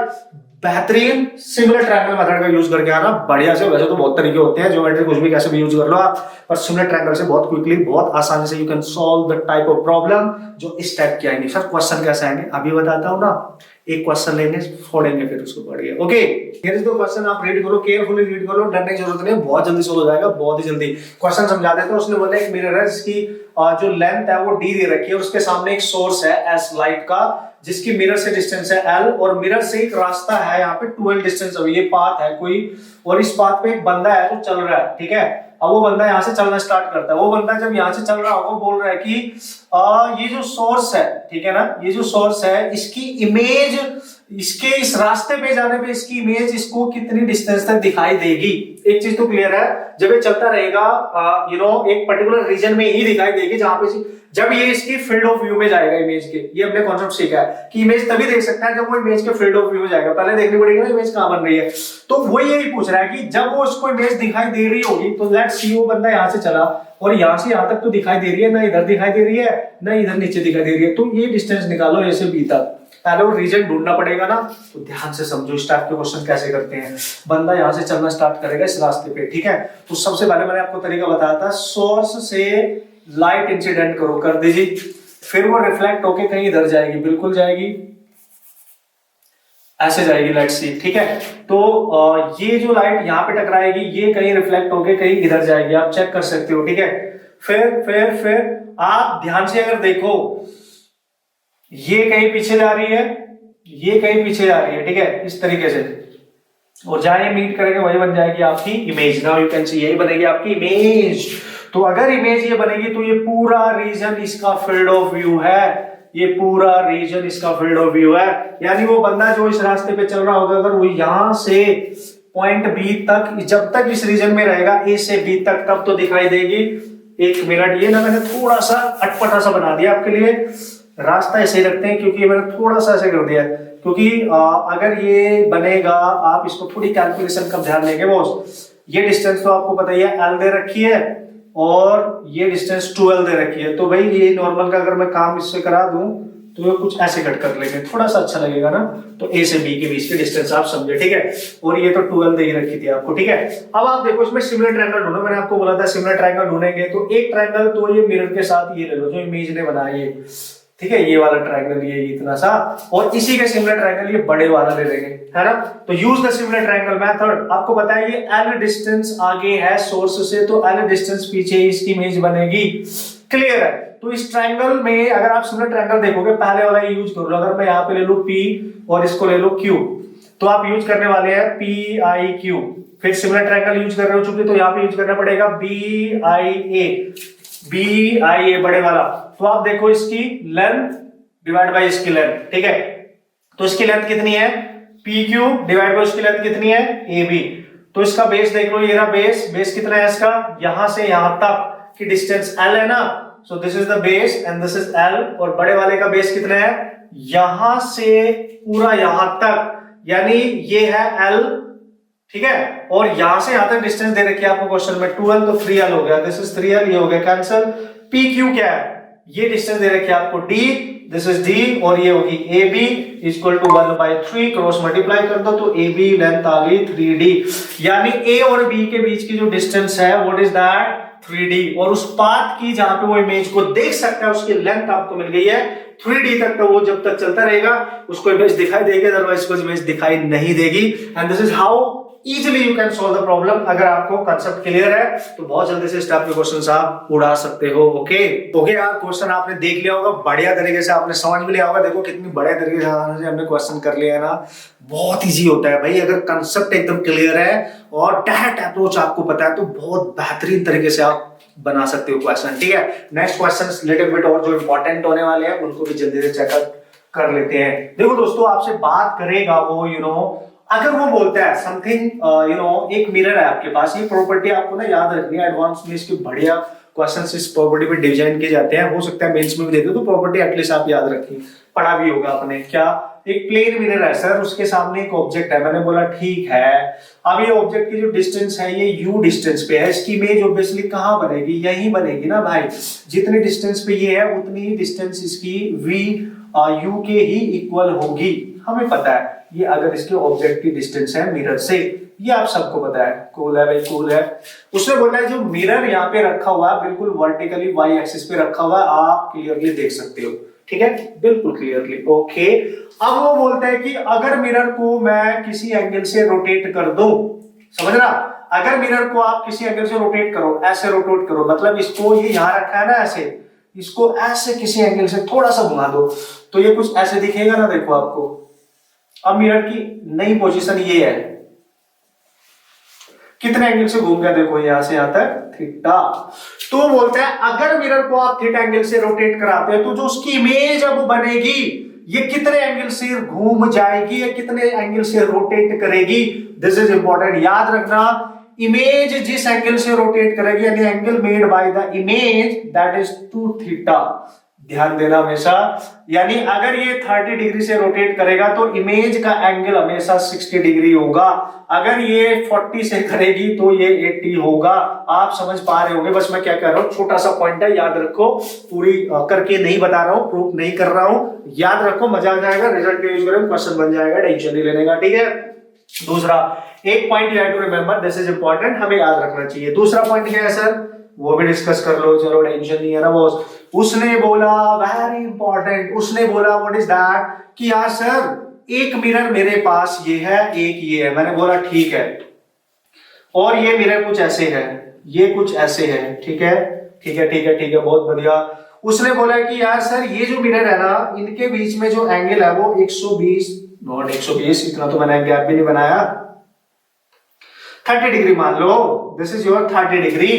बेहतरीन सिमिलर ट्रायंगल मेथड का यूज करके आना बढ़िया से। वैसे तो बहुत तरीके होते हैं, ज्योमेट्री कुछ भी कैसे भी यूज कर लो आप, पर सिमिलर ट्रायंगल से बहुत क्विकली, बहुत आसानी से you can solve the type of problem जो इस टाइप की आएंगे। सर क्वेश्चन कैसे आएंगे अभी बताता हूं ना, एक क्वेश्चन लेंगे, फोड़ेंगे, फिर उसको पढ़िए, okay. Here is the question, आप रीड करो, केयरफुली रीड करो, डरने की जरूरत नहीं है, बहुत जल्दी सोल्व हो जाएगा, बहुत ही जल्दी। क्वेश्चन समझा देते हैं। उसने बोला एक मिरर है जिसकी जो लेंथ है वो d दे रखी है, और उसके सामने एक सोर्स है s लाइट का, जिसकी मिरर से डिस्टेंस है l, और मिरर से एक रास्ता है यहाँ पे 12 डिस्टेंस, अभी ये पाथ है कोई, और इस पाथ पे एक बंदा है जो चल रहा है, ठीक है। अब वो बंदा यहाँ से चलना स्टार्ट करता है, वो बंदा जब यहाँ से चल रहा होगा बोल रहा है कि ये जो सोर्स है, ठीक है ना, ये जो सोर्स है इसकी इमेज इसके इस रास्ते पे जाने पे इसकी इमेज इसको कितनी डिस्टेंस तक दिखाई देगी। एक चीज तो क्लियर है, जब ये चलता रहेगा एक पर्टिकुलर रीजन में ही दिखाई देगी, जहां पे जब ये इसकी फील्ड ऑफ व्यू में जाएगा इमेज के। ये हमने कॉन्सेप्ट सीखा है कि इमेज तभी देख सकता है जब वो इमेज के फील्ड ऑफ व्यू में जाएगा। पहले देखनी पड़ेगी ना इमेज कहां बन रही है। तो वो यही पूछ रहा है कि जब वो उसको इमेज दिखाई दे रही होगी, तो लेट्स सी वो बंदा यहां से चला और यहां से यहां तक तो दिखाई दे रही है, ना इधर दिखाई दे रही है ना इधर नीचे दिखाई दे रही है। तो ये डिस्टेंस निकालो ए से बी तक। पहले वो रीजन ढूंढना पड़ेगा ना, तो ध्यान से समझो इस टाइप के क्वेश्चन कैसे करते हैं। बंदा यहां से चलना स्टार्ट करेगा इस रास्ते पे, ठीक है। तो सबसे पहले मैंने आपको तरीका बताया था, सोर्स से लाइट इंसिडेंट करो, कर दीजिए, फिर वो रिफ्लेक्ट होके कहीं इधर जाएगी, बिल्कुल जाएगी, ऐसे जाएगी, लेट्स सी, ठीक है। तो ये जो लाइट यहाँ पे टकराएगी, ये कहीं रिफ्लेक्ट होके कहीं इधर जाएगी, आप चेक कर सकते हो, ठीक है। फिर आप ध्यान से अगर देखो, ये कहीं पीछे जा रही है, ये कहीं पीछे जा रही है, ठीक है, इस तरीके से, और जहां ये मीट करेंगे वही बन जाएगी आपकी image. Now you can see, यही बनेगी आपकी इमेज। तो अगर इमेज ये बनेगी तो ये पूरा रीजन इसका फील्ड ऑफ व्यू है, ये पूरा रीजन इसका फील्ड ऑफ व्यू है। यानी वो बंदा जो इस रास्ते पे चल रहा होगा, अगर वो यहां से पॉइंट बी तक, जब तक इस रीजन में रहेगा ए से बी तक, तब तो दिखाई देगी। एक मिनट, ये ना मैंने थोड़ा सा अटपटा सा बना दिया आपके लिए, रास्ता ऐसे ही रखते हैं क्योंकि मैंने थोड़ा सा ऐसे कर दिया है, क्योंकि अगर ये बनेगा, आप इसको थोड़ी कैलकुलेशन का ध्यान देंगे बॉस। ये डिस्टेंस तो आपको पता ही है, एल दे रखी है और ये डिस्टेंस 12 दे रखी है। तो भाई ये नॉर्मल का अगर मैं काम इससे करा दूं तो ये कुछ ऐसे कट कर लेंगे, थोड़ा सा अच्छा लगेगा ना। तो ए से बी के बीच की डिस्टेंस आप समझे, ठीक है। और ये तो 12 दे ही रखी थी आपको, ठीक है। अब आप देखो इसमें सिमिलर ट्रायंगल ढूंढो, मैंने आपको बोला था सिमिलर ट्रायंगल ढूंढेंगे। तो एक ट्रायंगल तो ये मिरर के साथ ये ले लो जो इमेज ने बनाई है, ठीक है, ये वाला ट्रायंगल, ये इतना सा, और इसी के सिमिलर ट्रायंगल ये बड़े वाला ले लेंगे, है ना। तो use the similar triangle method. आपको पता है ये एल डिस्टेंस आगे है सोर्स से, तो एल डिस्टेंस पीछे इसकी इमेज बनेगी, क्लियर है। तो इस ट्रायंगल में अगर आप सिमिलर ट्रायंगल देखोगे, पहले वाला ये यूज कर लो। अगर मैं यहाँ पे ले लू P और इसको ले लो Q, तो आप यूज करने वाले हैं PIQ। फिर सिमिलर ट्रायंगल यूज कर रहे हो चूंकि, तो यहाँ पे यूज करना पड़ेगा BIA बड़े वाला। तो आप देखो इसकी लेंथ डिवाइड बाय इसकी लेंथ, ठीक है। तो इसकी लेंथ कितनी है PQ डिवाइड बाय उसकी लेंथ कितनी है AB। तो इसका बेस देख लो, ये रहा बेस। बेस कितना है इसका, यहां से यहां तक की डिस्टेंस L है ना। सो this is the base and this is L। और बड़े वाले का बेस कितना है, यहां से पूरा यहां तक, यानी ये है L, ठीक है। और यहां से यहां तक डिस्टेंस दे रखी है आपको क्वेश्चन में 12, तो 3L हो गया, दिस इज 3L, ये हो गया कैंसिल। PQ क्या है, ये डिस्टेंस दे रखी है आपको D, दिस इज D, और ये होगी AB equal to 1/3, cross multiply कर दो तो AB लेंथ आ गई 3D। यानी A और B के बीच की जो डिस्टेंस है, व्हाट इज दैट, 3D। और उस पाथ की जहां पे वो इमेज को देख सकता है, उसकी लेंथ आपको मिल गई है 3D तक। तो वो जब तक चलता रहेगा उसको इमेज दिखाई देगी, अदरवाइज को इमेज दिखाई नहीं देगी। And this is how easily you can solve the problem. अगर आपको कांसेप्ट क्लियर है तो बहुत जल्दी से इस टाइप के क्वेश्चंस आप उड़ा सकते हो। ओके यार, क्वेश्चन आपने देख लिया होगा, बढ़िया तरीके से आपने समझ भी लिया होगा। देखो कितनी बढ़िया तरीके से हमने क्वेश्चन कर लिया है ना, बहुत इजी होता है भाई। अगर कंसेप्ट एकदम क्लियर है और डायरेक्ट अप्रोच आपको पता है, तो बहुत बेहतरीन तरीके से आप बना सकते हो क्वेश्चन, ठीक है। नेक्स्ट क्वेश्चन लिटिल बिट और जो इंपॉर्टेंट होने वाले हैं उनको भी जल्दी से चेकआउट कर लेते हैं। देखो दोस्तों, आपसे बात करेगा वो अगर वो बोलता है समथिंग एक मिरर है आपके पास, ये प्रॉपर्टी आपको ना याद रखनी है। एडवांस में इसकी बढ़िया क्वेश्चंस इस प्रॉपर्टी पे डिजाइन किए जाते हैं, हो सकता है मेंस में भी देते हो, तो प्रॉपर्टी एटलीस्ट आप याद रखिए, पढ़ा भी होगा आपने। क्या, एक प्लेन मिरर है सर, उसके सामने एक ऑब्जेक्ट है। मैंने बोला ठीक है, अब ये ऑब्जेक्ट की जो डिस्टेंस है ये u डिस्टेंस पे है, इसकी इमेज ऑब्वियसली कहां बनेगी, यही बनेगी ना भाई। जितनी डिस्टेंस पे ये है उतनी ही डिस्टेंस इसकी v u के ही इक्वल होगी, हमें पता है। ये अगर इसके ऑब्जेक्ट की डिस्टेंस है मिरर से, ये आप सबको पता है। कूल है भाई, कूल है। उसने बोला है जो मिरर यहाँ पे रखा हुआ है बिल्कुल वर्टिकली y एक्सिस पे रखा हुआ है, आप क्लियरली देख सकते हो, ठीक है, बिल्कुल क्लियरली। ओके, अब वो बोलता है कि अगर मिरर को मैं किसी एंगल से रोटेट कर दूं, समझ रहा, अगर मिरर को आप किसी एंगल से रोटेट करो, ऐसे रोटेट करो, मतलब इसको ये यहां रखा है ना, ऐसे इसको ऐसे किसी एंगल से थोड़ा सा घुमा दो तो ये कुछ ऐसे दिखेगा ना। देखो आपको अब मिरर की नई पोजीशन ये है, कितने एंगल से घूम गया, देखो यहां से यहां तक थीटा। तो बोलते हैं अगर मिरर को आप थीटा एंगल से रोटेट कराते हैं तो जो उसकी इमेज अब बनेगी, ये कितने एंगल से घूम जाएगी, ये कितने एंगल से रोटेट करेगी, दिस इज इंपॉर्टेंट। याद रखना, इमेज जिस एंगल से रोटेट करेगी, यानी angle made by the image that is 2 theta. ध्यान देना हमेशा, यानी अगर ये 30 डिग्री से रोटेट करेगा तो इमेज का एंगल हमेशा 60 डिग्री होगा। अगर ये 40 से करेगी तो ये 80 होगा। आप समझ पा रहे होंगे, बस मैं क्या कर रहा हूं, छोटा सा पॉइंट है, याद रखो। पूरी करके नहीं बता रहा हूं, प्रूफ नहीं कर रहा हूं, याद रखो, मजा आ जाएगा। रिजल्ट यूज करें, क्वेश्चन बन जाएगा, टेंशन नहीं लेने का, ठीक है। दूसरा एक point you have to remember, this is important, हमें याद रखना चाहिए। दूसरा पॉइंट क्या है सर, वो भी डिस्कस कर लो, चलो टेंशन नहीं है ना बॉस। उसने बोला, वेरी इंपॉर्टेंट, उसने बोला व्हाट इज दैट, कि यार सर एक मिरर मेरे पास ये है, एक ये है। मैंने बोला ठीक है, और ये मिरर कुछ ऐसे है, ये कुछ ऐसे है, ठीक है ठीक है ठीक है ठीक है, बहुत बढ़िया। उसने बोला कि यार सर ये जो मिरर है ना, इनके बीच में जो एंगल है वो 120, नॉट 120, इतना तो मैंने गैप भी नहीं बनाया, 30 डिग्री मान लो, दिस इज योर 30 डिग्री।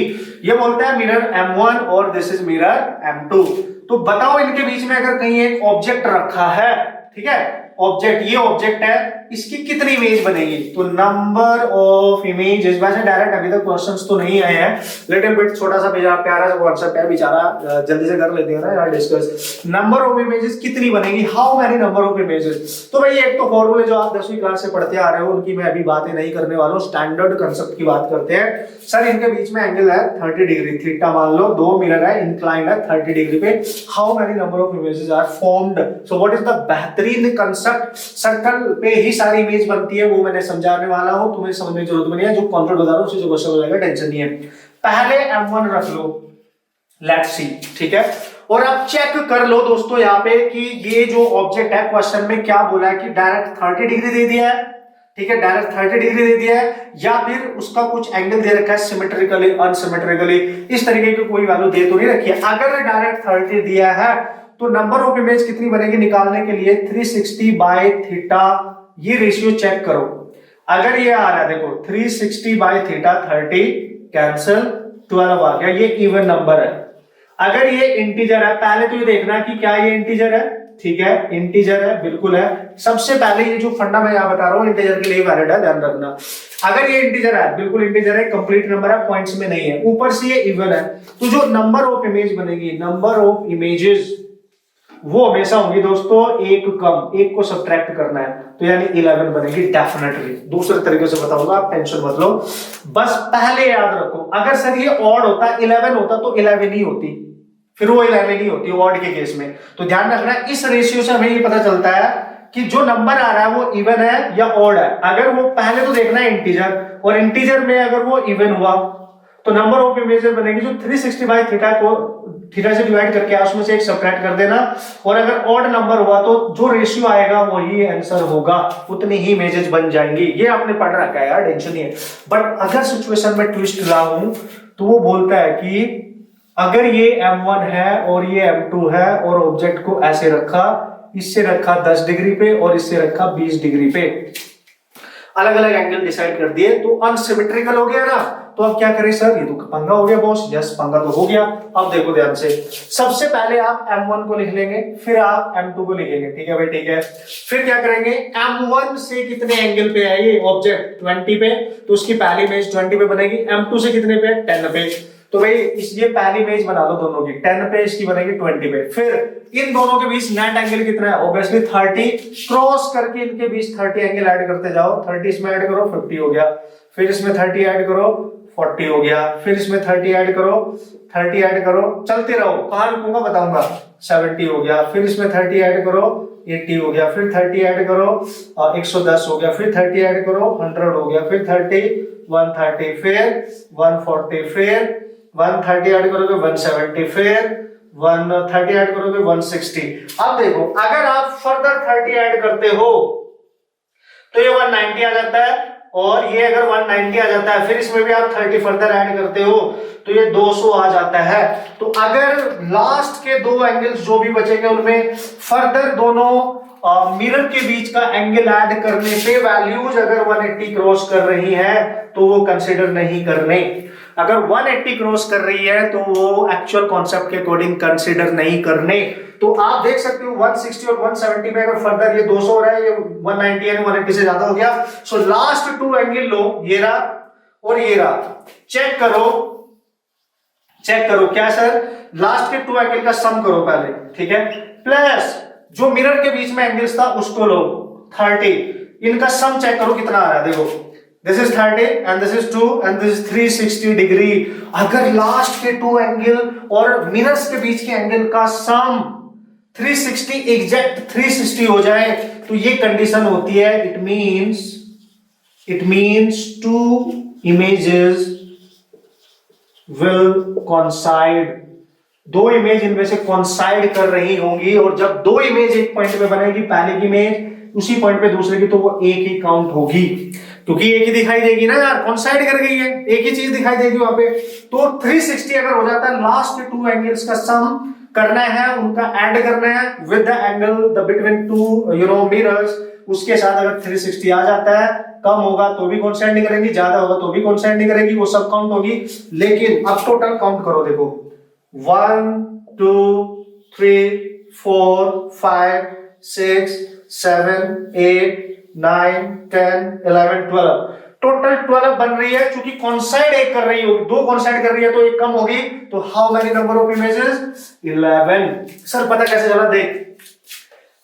ये बोलता है मिरर M1 और दिस इज मिरर M2। तो बताओ इनके बीच में अगर कहीं एक ऑब्जेक्ट रखा है, ठीक है, ऑब्जेक्ट, ये ऑब्जेक्ट है, इसकी कितनी इमेज बनेगी, तो नंबर ऑफ इमेजेस। वैसे डायरेक्ट अभी तक क्वेश्चंस तो नहीं आए हैं, लिटिल बिट छोटा सा प्यारा सा कॉन्सेप्ट है, बेचारा जल्दी से कर लेते हैं ना यार डिस्कस। नंबर ऑफ इमेजेस कितनी बनेगी, how many number of images. तो भाई एक तो फॉर्मूले जो आप 10वीं क्लास से पढ़ते आ रहे हो, उनकी मैं अभी बातें नहीं करने वाला हूं, स्टैंडर्ड कंसेप्ट की बात करते हैं। सर इनके बीच में एंगल है 30 डिग्री, थीटा मान लो, दो मिरर है, इंक्लाइंड है 30 डिग्री पे, how many number of images are formed. So what is the बेहतरीन कंसेप्ट, सर्कल पे ही सारी इमेज बनती है, वो मैंने समझाने वाला हूं, तुम्हें समझने की जरूरत नहीं है, जो कॉन्सेप्ट बता रहा हूं उसी से क्वेश्चन हो जाएगा, टेंशन नहीं है। पहले M1 रख लो, लेट्स सी, ठीक है, और अब चेक कर लो दोस्तों यहाँ पे कि ये जो ऑब्जेक्ट है, क्वेश्चन में क्या बोला है कि डायरेक्ट 30 डिग्री दे दिया है, ठीक है, डायरेक्ट 30 डिग्री दे दिया है, या फिर उसका कुछ एंगल दे रखा है सिमेट्रिकली, अनसिमेट्रिकली, इस तरीके की कोई वैल्यू दे तो नहीं रखी है। अगर डायरेक्ट 30 दिया है तो नंबर ऑफ इमेज कितनी बनेगी निकालने के लिए 360 बाय थीटा, ये रेशियो चेक करो। अगर ये आ रहा है देखो 360 बाय थीटा 30 कैंसिल, 12 आ गया, ये इवन नंबर है। अगर ये इंटीजर है, पहले तो ये देखना कि क्या ये इंटीजर है, ठीक है, इंटीजर है, बिल्कुल है। सबसे पहले ये जो फंडा मैं यहां बता रहा हूं इंटीजर के लिए वैलिड है, ध्यान रखना। अगर ये इंटीजर है, बिल्कुल इंटीजर है, कंप्लीट नंबर है, पॉइंट्स में नहीं है, ऊपर से ये इवन है, तो जो नंबर ऑफ इमेज बनेगी, नंबर ऑफ इमेजेस, वो हमेशा होगी दोस्तों एक कम, एक को सब्ट्रैक्ट करना है, तो यानी 11 बनेगी डेफिनेटली। दूसरे तरीके से बताऊंगा, आप टेंशन मत लो, बस पहले याद रखो। अगर सर ये ऑड होता, 11 होता तो 11 ही होती, फिर वो 11 ही होती ऑड के केस में। तो ध्यान रखना, इस रेशियो से हमें ये पता चलता है कि जो नंबर आ रहा है वो इवन है या ऑड है। अगर वो पहले तो देखना है इंटीजर, और इंटीजर में अगर वो इवन हुआ तो नंबर ऑफ इमेजेस बनेगी जो 360 बाय थीटा को थीटा से डिवाइड करके उसमें से एक सब्ट्रैक्ट कर देना, और अगर ऑड नंबर हुआ तो जो रेशियो आएगा वही आंसर होगा, उतनी ही इमेजेस बन जाएंगी। ये आपने पढ़ रखा है यार, टेंशन नहीं है। बट अगर सिचुएशन में ट्विस्ट लाऊं तो वो बोलता है कि अगर ये M1 है और ये M2 है, और ऑब्जेक्ट को ऐसे रखा, इससे रखा 10 डिग्री पे और इससे रखा 20 डिग्री पे, अलग अलग एंगल डिसाइड कर दिए, तो अनसिमेट्रिकल हो गया ना। तो अब क्या करें सर, ये तो पंगा हो गया बॉस। यस, पंगा तो हो गया। अब देखो ध्यान से, सबसे पहले आप M1 को लिख लेंगे, फिर आप M2 को लिखेंगे, ठीक है भाई, ठीक है। फिर क्या करेंगे, M1 से कितने एंगल पे है ये ऑब्जेक्ट, 20 पे, तो उसकी पहली इमेज 20 पे बनेगी। M2 से कितने पे, 10 पे, तो भाई ये पहली इमेज बना दो दोनों की, 10 पे, इसकी बनेगी 20 पे। फिर इन दोनों के बीच नेट एंगल कितना है, ऑब्वियसली 30, क्रॉस करके इनके बीच 30 एंगल ऐड करते जाओ, 30 इसमें ऐड करो 50 हो गया, फिर इसमें 30 ऐड करो 40 हो गया, फिर इसमें 30 ऐड करो 30 ऐड करो, चलते रहो, कहां रुकूंगा बताऊंगा, 70 हो गया, फिर इसमें 30 ऐड करो 80 हो गया, फिर 30 ऐड करो 110 हो गया, फिर 30 ऐड करो 100 हो गया, फिर 30 130, फिर 140, फिर 130 ऐड करोगे 170, फिर 130 ऐड करोगे 160। अब देखो अगर आप फर्दर 30 ऐड करते हो तो ये 190 आ जाता है, और ये अगर 190 आ जाता है, फिर इसमें भी आप 30 फर्दर ऐड करते हो तो ये 200 आ जाता है। तो अगर लास्ट के दो एंगल्स जो भी बचेंगे उनमें फर्दर दोनों मिरर के बीच का एंगल ऐड करने पे वैल्यूज अगर 180 क्रॉस कर रही है तो वो कंसीडर नहीं करने। अगर 180 क्रॉस कर रही है तो वो एक्चुअल कॉन्सेप्ट के अकॉर्डिंग कंसीडर नहीं करने। तो आप देख सकते हो 160 और 170 में अगर फर्दर ये 200 हो रहा है, ये 190 यानी 180 से ज्यादा हो गया। सो लास्ट टू एंगल लो, ये रहा और ये रहा, चेक करो क्या सर, लास्ट के टू एंगल का सम करो पहले, ठीक है, प्लस जो मिरर के बीच में एंगल्स था उसको लो 30, इनका सम चेक करो कितना आ रहा है। देखो this is 30 and this is 2 and this is 360 degree. अगर लास्ट के टू एंगल और मिरर्स के बीच के एंगल का सम 360 एग्जैक्ट 360 हो जाए तो ये कंडीशन होती है, it means two images will coincide, दो इमेज इनमें से कोइंसाइड कर रही होंगी, और जब दो इमेज एक पॉइंट पे बनेगी, पहले की इमेज उसी पॉइंट पे दूसरे की, तो वो एक ही काउंट होगी, क्योंकि एक ही दिखाई देगी ना यार, कोइंसाइड कर गई है, एक ही चीज दिखाई देगी वहां पे। तो 360 अगर हो जाता है, लास्ट के टू एंगल्स का सम करना है, उनका ऐड करना है with the angle the between two mirrors, उसके साथ अगर 360 आ जाता है, कम होगा तो भी कोइंसाइड नहीं करेंगी, ज्यादा होगा तो भी कोइंसाइड नहीं करेगी, वो सब काउंट होगी। लेकिन अब टोटल काउंट करो, देखो 1 2 3 4 5 6 7 8 9 10 11 12, टोटल 12 बन रही है। चूंकि कॉन्साइड एक कर रही होगी, दो कॉन्साइड कर रही है तो एक कम होगी, तो how many number of images 11। Sir पता कैसे चला, देख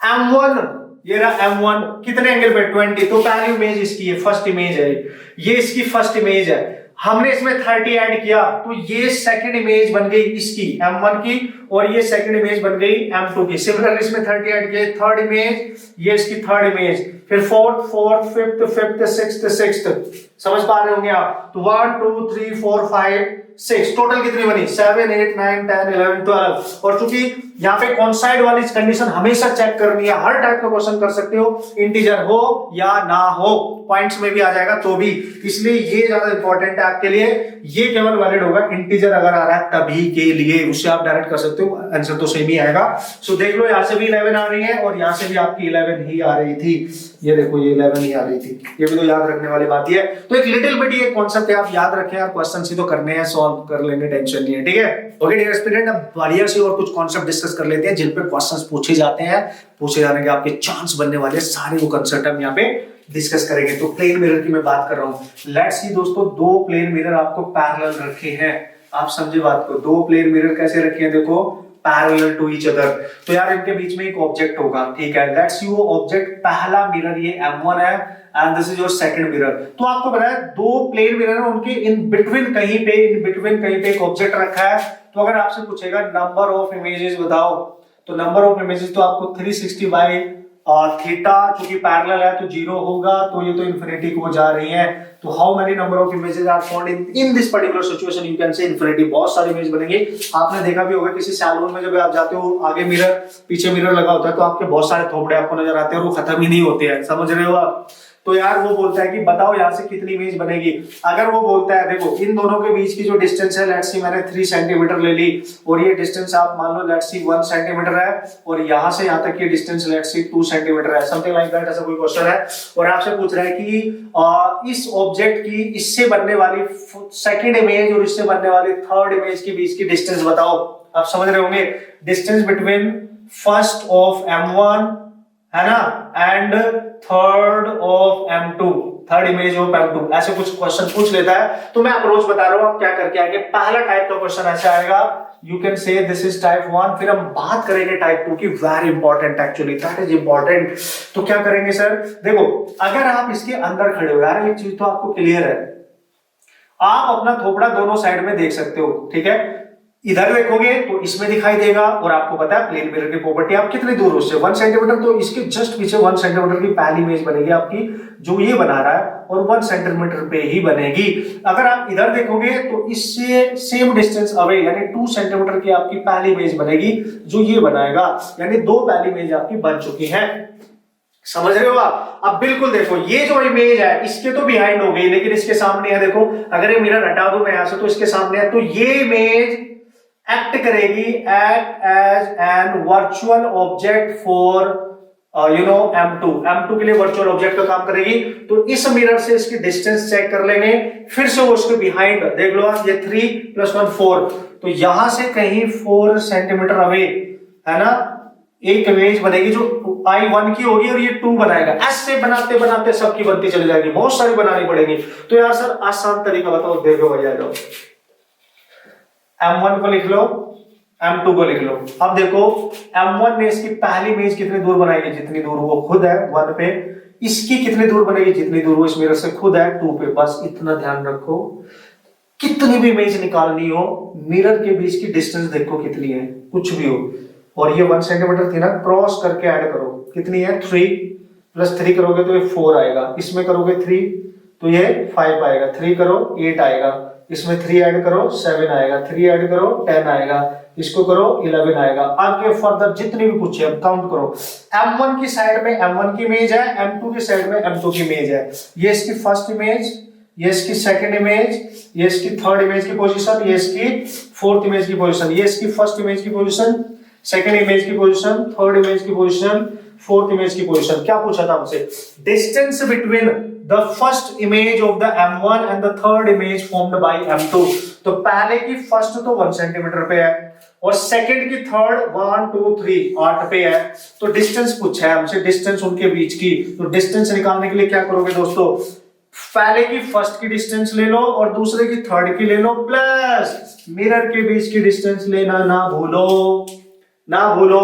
M1, ये रहा M1 कितने एंगल पे 20, तो पहली इमेज इसकी है, फर्स्ट इमेज है, ये इसकी फर्स्ट इमेज है, हमने इसमें 30 ऐड किया तो ये सेकंड इमेज बन गई इसकी M1 की, और ये सेकंड इमेज बन गई M2 की। सिमिलरली इसमें 30 ऐड किए, थर्ड इमेज, ये इसकी थर्ड इमेज, फिर फोर्थ फिफ्थ सिक्स्थ, समझ पा रहे होंगे आप। तो 1 2 3 4 5 6, टोटल कितनी बनी 7 8 9 10 11 12। और चूंकि यहाँ पे कॉन्साइड वाली कंडीशन हमेशा चेक करनी है, हर टाइप का क्वेश्चन कर सकते हो, इंटीजर हो या ना हो, पॉइंट्स में भी आ जाएगा तो भी, इसलिए ये ज्यादा इंपॉर्टेंट है आपके लिए। ये केवल वैलिड होगा इंटीजर अगर आ रहा है तभी के लिए, उससे आप डायरेक्ट कर सकते हो, आंसर तो सेम ही आएगा। सो देख लो, यहाँ से भी 11 आ रही है और यहाँ से भी आपकी 11 ही आ रही थी, ये देखो ये 11 ही आ रही थी, ये भी तो याद रखने वाली बात ही है। तो एक लिटिल बिट ये कॉन्सेप्ट है, आप याद रखें, आप क्वेश्चन ही तो करने हैं, सॉल्व कर लेंगे, टेंशन नहीं है, ठीक है। ओके डियर स्टूडेंट, अब बढ़िया से और कुछ कॉन्सेप्ट डिस्कस कर लेते हैं जिन पे क्वेश्चंस पूछे जाते हैं, पूछे जाने के आपके चांस बनने वाले सारे वो कॉन्सेप्ट हम यहाँ पे डिस्कस करेंगे। तो प्लेन मिरर की मैं बात कर रहा हूं, लेट्स सी दोस्तों, दो प्लेन मिरर आपको पैरेलल रखे हैं, आप समझे बात को, दो प्लेन मिरर कैसे रखे हैं, देखो पैरेलल टू ईच अदर, तो यार इनके बीच में एक ऑब्जेक्ट होगा, ठीक है, लेट्स सी वो ऑब्जेक्ट, पहला मिरर ये M1 है and this is your second mirror. तो आपको पता है दो प्लेन मिरर है, उनके इन बिटवीन कहीं पे एक ऑब्जेक्ट रखा है। तो अगर आपसे पूछेगा नंबर ऑफ इमेजेस बताओ, तो नंबर ऑफ इमेजेस तो आपको 360 बाय थीटा, चूंकि पैरेलल है तो 0 होगा, तो ये तो इन्फिनिटी को जा रही है। तो how many number of images are found in this particular situation, you can say infinity, बहुत सारे इमेज बनेंगे। आपने देखा भी होगा किसी सैलून में जब आप जाते हो, आगे मिरर पीछे मिरर लगा होता है, तो आपके बहुत सारे थोपड़े आपको नजर आते हैं और वो खत्म ही नहीं होते हैं, समझ रहे हो आप। तो यार वो बोलता है कि बताओ यहाँ से कितनी इमेज बनेगी। अगर वो बोलता है देखो इन दोनों के बीच की जो डिस्टेंस है, लेट्स सी मैंने 3 सेंटीमीटर ले ली, और ये डिस्टेंस आप मान लो लेट्स सी 1 सेंटीमीटर है, और यहाँ से यहाँ तक ये डिस्टेंस लेट्स सी 2 सेंटीमीटर है, समथिंग लाइक दैट, ऐसा कोई क्वेश्चन है। और आपसे पूछ रहा है कि इस ऑब्जेक्ट की इससे बनने वाली सेकेंड इमेज और इससे बनने वाली थर्ड इमेज के बीच की डिस्टेंस बताओ। आप समझ रहे होंगे, distance between first of M1 है ना and third of M2, third image of M2, ऐसे कुछ क्वेश्चन पूछ लेता है। तो मैं अप्रोच बता रहा हूं, आप क्या करके आएंगे, पहला टाइप का क्वेश्चन ऐसा आएगा, यू कैन से दिस इज टाइप 1, फिर हम बात करेंगे टाइप 2 की, very important actually, that is important. तो क्या करेंगे सर, देखो अगर आप इसके अंदर खड़े हो, यार ये चीज तो आपको क्लियर है, आप अपना थोपड़ा दोनों साइड में देख सकते हो, ठीक है, इधर देखोगे तो इसमें दिखाई देगा, और आपको पता है प्लेन मिरर की प्रॉपर्टी, आप कितनी दूर उससे 1 सेंटीमीटर, तो इसके जस्ट पीछे 1 सेंटीमीटर की पहली इमेज बनेगी आपकी, जो ये बना रहा है, और 1 सेंटीमीटर पे ही बनेगी। अगर आप इधर देखोगे तो इससे सेम डिस्टेंस अवे यानी 2 सेंटीमीटर की आपकी पहली इमेज बनेगी, जो ये बनाएगा, यानी दो पहली इमेज आपकी बन चुकी है, समझ रहे हो आप। अब बिल्कुल देखो ये जो इमेज है इसके तो बिहाइंड हो गई, लेकिन इसके सामने है, देखो अगर ये मिरर हटा दो मैं यहां से, तो इसके सामने है, तो ये इमेज एक्ट करेगी, act as an virtual object for M2 के लिए वर्चुअल ऑब्जेक्ट का काम करेगी। तो इस मिरर से इसकी डिस्टेंस चेक कर लेंगे, फिर से वो उसके बिहाइंड देख लो आप, ये 3 + 1 4, तो यहां से कहीं 4 सेंटीमीटर अवे है ना एक इमेज बनेगी जो I1 की होगी और ये 2 बनाएगा। ऐसे बनाते बनाते सबकी बनती चली जाएगी, बहुत सारी बनानी पड़ेगी। तो यार सर आसान तरीका बताओ, देखो भैया जाओ, M1 को लिख लो, M2 को लिख लो। अब देखो M1 ने इसकी पहली इमेज कितनी दूर बनाएगी, जितनी दूर वो खुद है 1 पे, इसकी कितनी दूर बनेगी, जितनी दूर वो इस मिरर से खुद है 2 पे। बस इतना ध्यान रखो, कितनी भी इमेज निकालनी हो, मिरर के बीच की डिस्टेंस देखो कितनी है, कुछ भी हो, और ये 1 सेंटीमीटर थी ना, क्रॉस करके ऐड करो, कितनी है 3 + 3 करोगे तो ये 4 आएगा, इसमें करोगे 3 तो ये 5 आएगा, 3 करो 8 आएगा, इसमें 3 ऐड करो 7 आएगा, 3 ऐड करो 10 आएगा, इसको करो 11 आएगा। आगे फर्दर जितनी भी पूछे अब काउंट करो। M1 की साइड में M1 की इमेज है, M2 की साइड में M2 की इमेज है, ये इसकी फर्स्ट इमेज, ये इसकी सेकंड इमेज, ये इसकी थर्ड इमेज की पोजीशन, ये इसकी फोर्थ इमेज की पोजीशन, ये इसकी फर्स्ट इमेज की पोजीशन, सेकंड इमेज की पोजीशन, थर्ड इमेज की पोजीशन, फोर्थ इमेज की पोजीशन। क्या पूछा था हमसे, distance between the first image of the M1 and the third image formed by M2। तो पहले की फर्स्ट तो 1 सेंटीमीटर पे है और सेकंड की थर्ड 1 2 3 8 पे है। तो डिस्टेंस पूछा है हमसे, डिस्टेंस उनके बीच की। तो डिस्टेंस निकालने के लिए क्या करोगे दोस्तों, पहले की फर्स्ट की डिस्टेंस ले लो और दूसरे की थर्ड की ले लो, प्लस मिरर के बीच की डिस्टेंस लेना ना भूलो, ना भूलो।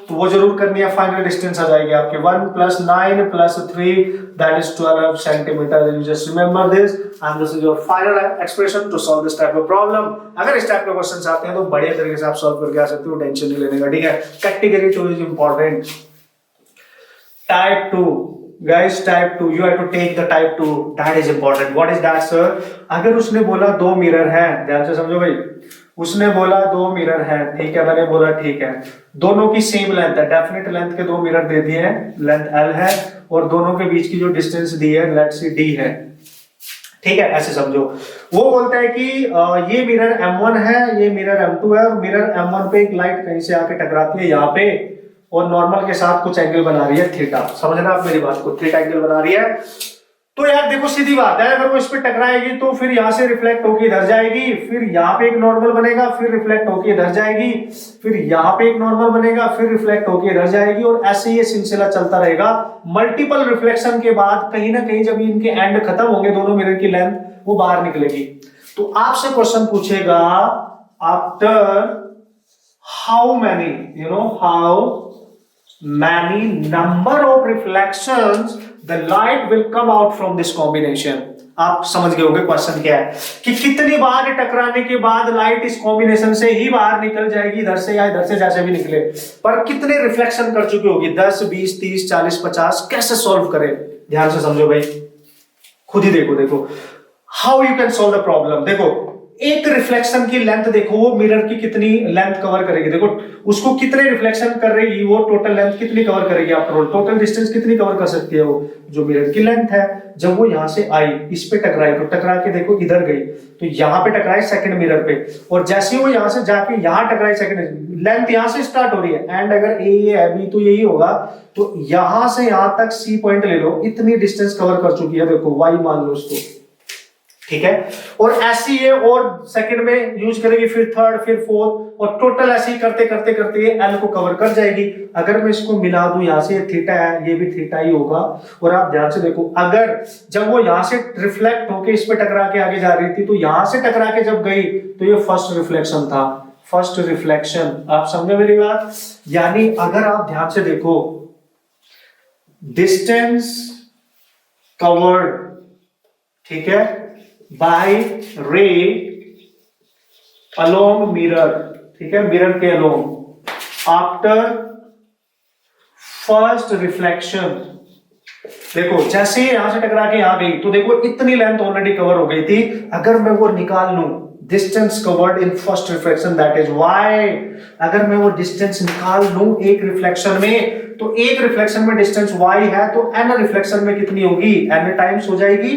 तो वो जरूर करनी है, फाइनल डिस्टेंस आ जाएगी आपके 1 + 9 + 3 that is 12 centimetre. You just remember this and this is your final expression to solve this type of problem। अगर इस टाइप के क्वेश्चंस आते हैं तो बढ़िया तरीके से आप सॉल्व करके आ सकते हो, टेंशन नहीं लेने का, ठीक है। Category 2 is important. Type 2 guys, type 2 you have to take the type 2, that is important। what is that sir? अगर उसने बोला 2 मिरर है, ध्यान से समझो भाई, उसने बोला 2 मिरर है, ठीक है, मैंने बोला ठीक है, दोनों की सेम लेंथ है, डेफिनेट लेंथ के 2 मिरर दे दिए हैं, लेंथ L है और दोनों के बीच की जो डिस्टेंस दी है लेट्स से D है, ठीक है, ऐसे समझो। वो बोलता है कि ये मिरर M1 है, ये मिरर M2 है, और मिरर M1 पे एक लाइट कहीं से आके टकराती है यहाँ पे और नॉर्मल के साथ कुछ एंगल बना रही है थीटा। समझ रहे आप मेरी बात को, थीटा एंगल बना रही है। तो यार देखो सीधी बात है, अगर वो इस पे टकराएगी तो फिर यहां से रिफ्लेक्ट होकर इधर जाएगी, फिर यहाँ पे एक नॉर्मल बनेगा, फिर रिफ्लेक्ट होकर इधर जाएगी, फिर यहाँ पे एक नॉर्मल बनेगा, फिर रिफ्लेक्ट होकर इधर जाएगी, और ऐसे ये सिलसिला चलता रहेगा। मल्टीपल रिफ्लेक्शन के बाद कहीं ना कहीं जब इनके एंड खत्म होंगे, दोनों मिरर की लेंथ वो बाहर निकलेगी। तो आपसे क्वेश्चन पूछेगा after how many how many number of reflections the light will come out from this combination। आप समझ गए होंगे क्वेश्चन क्या है, कि कितनी बार टकराने के बाद लाइट इस कॉम्बिनेशन से ही बाहर निकल जाएगी, इधर से या इधर से, जैसे भी निकले, पर कितने रिफ्लेक्शन कर चुकी होगी, 10 20 30 40 50। कैसे सॉल्व करें, ध्यान से समझो भाई, खुद ही देखो how you can solve the problem. देखो एक रिफ्लेक्शन की लेंथ देखो, वो मिरर की कितनी लेंथ कवर करेगी, देखो उसको कितने रिफ्लेक्शन कर रही, वो टोटल लेंथ कितनी कवर करेगी, आफ्टर ऑल टोटल डिस्टेंस कितनी कवर कर सकती है, वो जो मिरर की लेंथ है। जब वो यहां से आई, इस पे टकराई, तो टकरा के देखो इधर गई, तो यहां पे टकराई सेकंड मिरर पे, और जैसे वो यहां से जाके यहां टकराई, सेकंड लेंथ यहां से स्टार्ट हो रही है, एंड अगर ए है बी तो यही होगा, तो यहां से यहां तक सी पॉइंट ले लो, इतनी डिस्टेंस कवर कर चुकी है, देखो वाई मान लो उसको, ठीक है। और ऐसी ये और सेकंड में यूज करेगी, फिर थर्ड, फिर फोर्थ, और टोटल ऐसे ही करते करते करते ये एल को कवर कर जाएगी। अगर मैं इसको मिला दूं, यहां से ये थीटा है, ये भी थीटा ही होगा। और आप ध्यान से देखो, अगर जब वो यहां से रिफ्लेक्ट होके इस पे टकरा के आगे जा रही थी, तो यहां से टकरा के जब गई तो ये फर्स्ट रिफ्लेक्शन था, फर्स्ट रिफ्लेक्शन। आप समझे मेरी बात? यानी अगर आप ध्यान से देखो, डिस्टेंस कवर्ड, ठीक है, बाय रे अलोंग मिरर, ठीक है, मिरर के अलोंग आफ्टर फर्स्ट रिफ्लेक्शन। देखो जैसे यहां से टकरा के यहां गई, तो देखो इतनी लेंथ ऑलरेडी कवर हो गई थी। अगर मैं वो निकाल लूं, distance covered in first reflection, that is y. अगर मैं वो डिस्टेंस निकाल लूं एक रिफ्लेक्शन में, तो एक रिफ्लेक्शन में डिस्टेंस y है, तो n रिफ्लेक्शन में कितनी होगी, n टाइम्स हो जाएगी।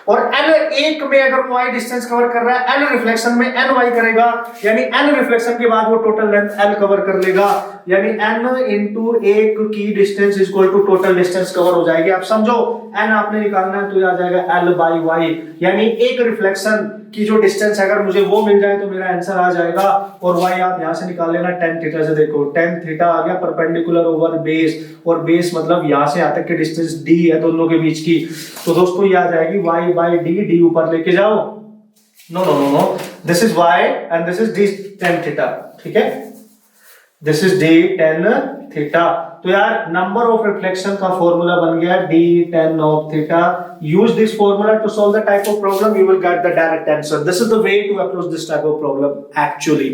और N1 में अगर वो y डिस्टेंस कवर कर रहा है, N रिफ्लेक्शन में Ny करेगा, यानी N रिफ्लेक्शन के बाद वो टोटल लेंथ L कवर कर लेगा, यानी N इंटू 1 की distance is equal to total distance cover हो जाएगी। आप समझो N आपने निकालना है तो ये आ जाएगा L बाई वाई, यानी एक रिफ्लेक्शन की जो डिस्टेंस है अगर मुझे वो मिल जाए तो मेरा आंसर आ जाएगा। और y आप यहां से निकाल लेना tan थीटा से, देखो tan थीटा आ गया परपेंडिकुलर ओवर बेस, और बेस मतलब यहां से यहां तक की डिस्टेंस d है दोनों के बीच की, तो दोस्तों ये आ जाएगी y बाई d, d ऊपर लेके जाओ, no no no no, this is y and this is d tan theta, ठीक है, this is d tan theta. तो यार नंबर ऑफ रिफ्लेक्शन का फॉर्मूला बन गया d tan of theta. Use this formula to solve the type of problem, you will get the direct answer. This is the way to approach this type of problem actually.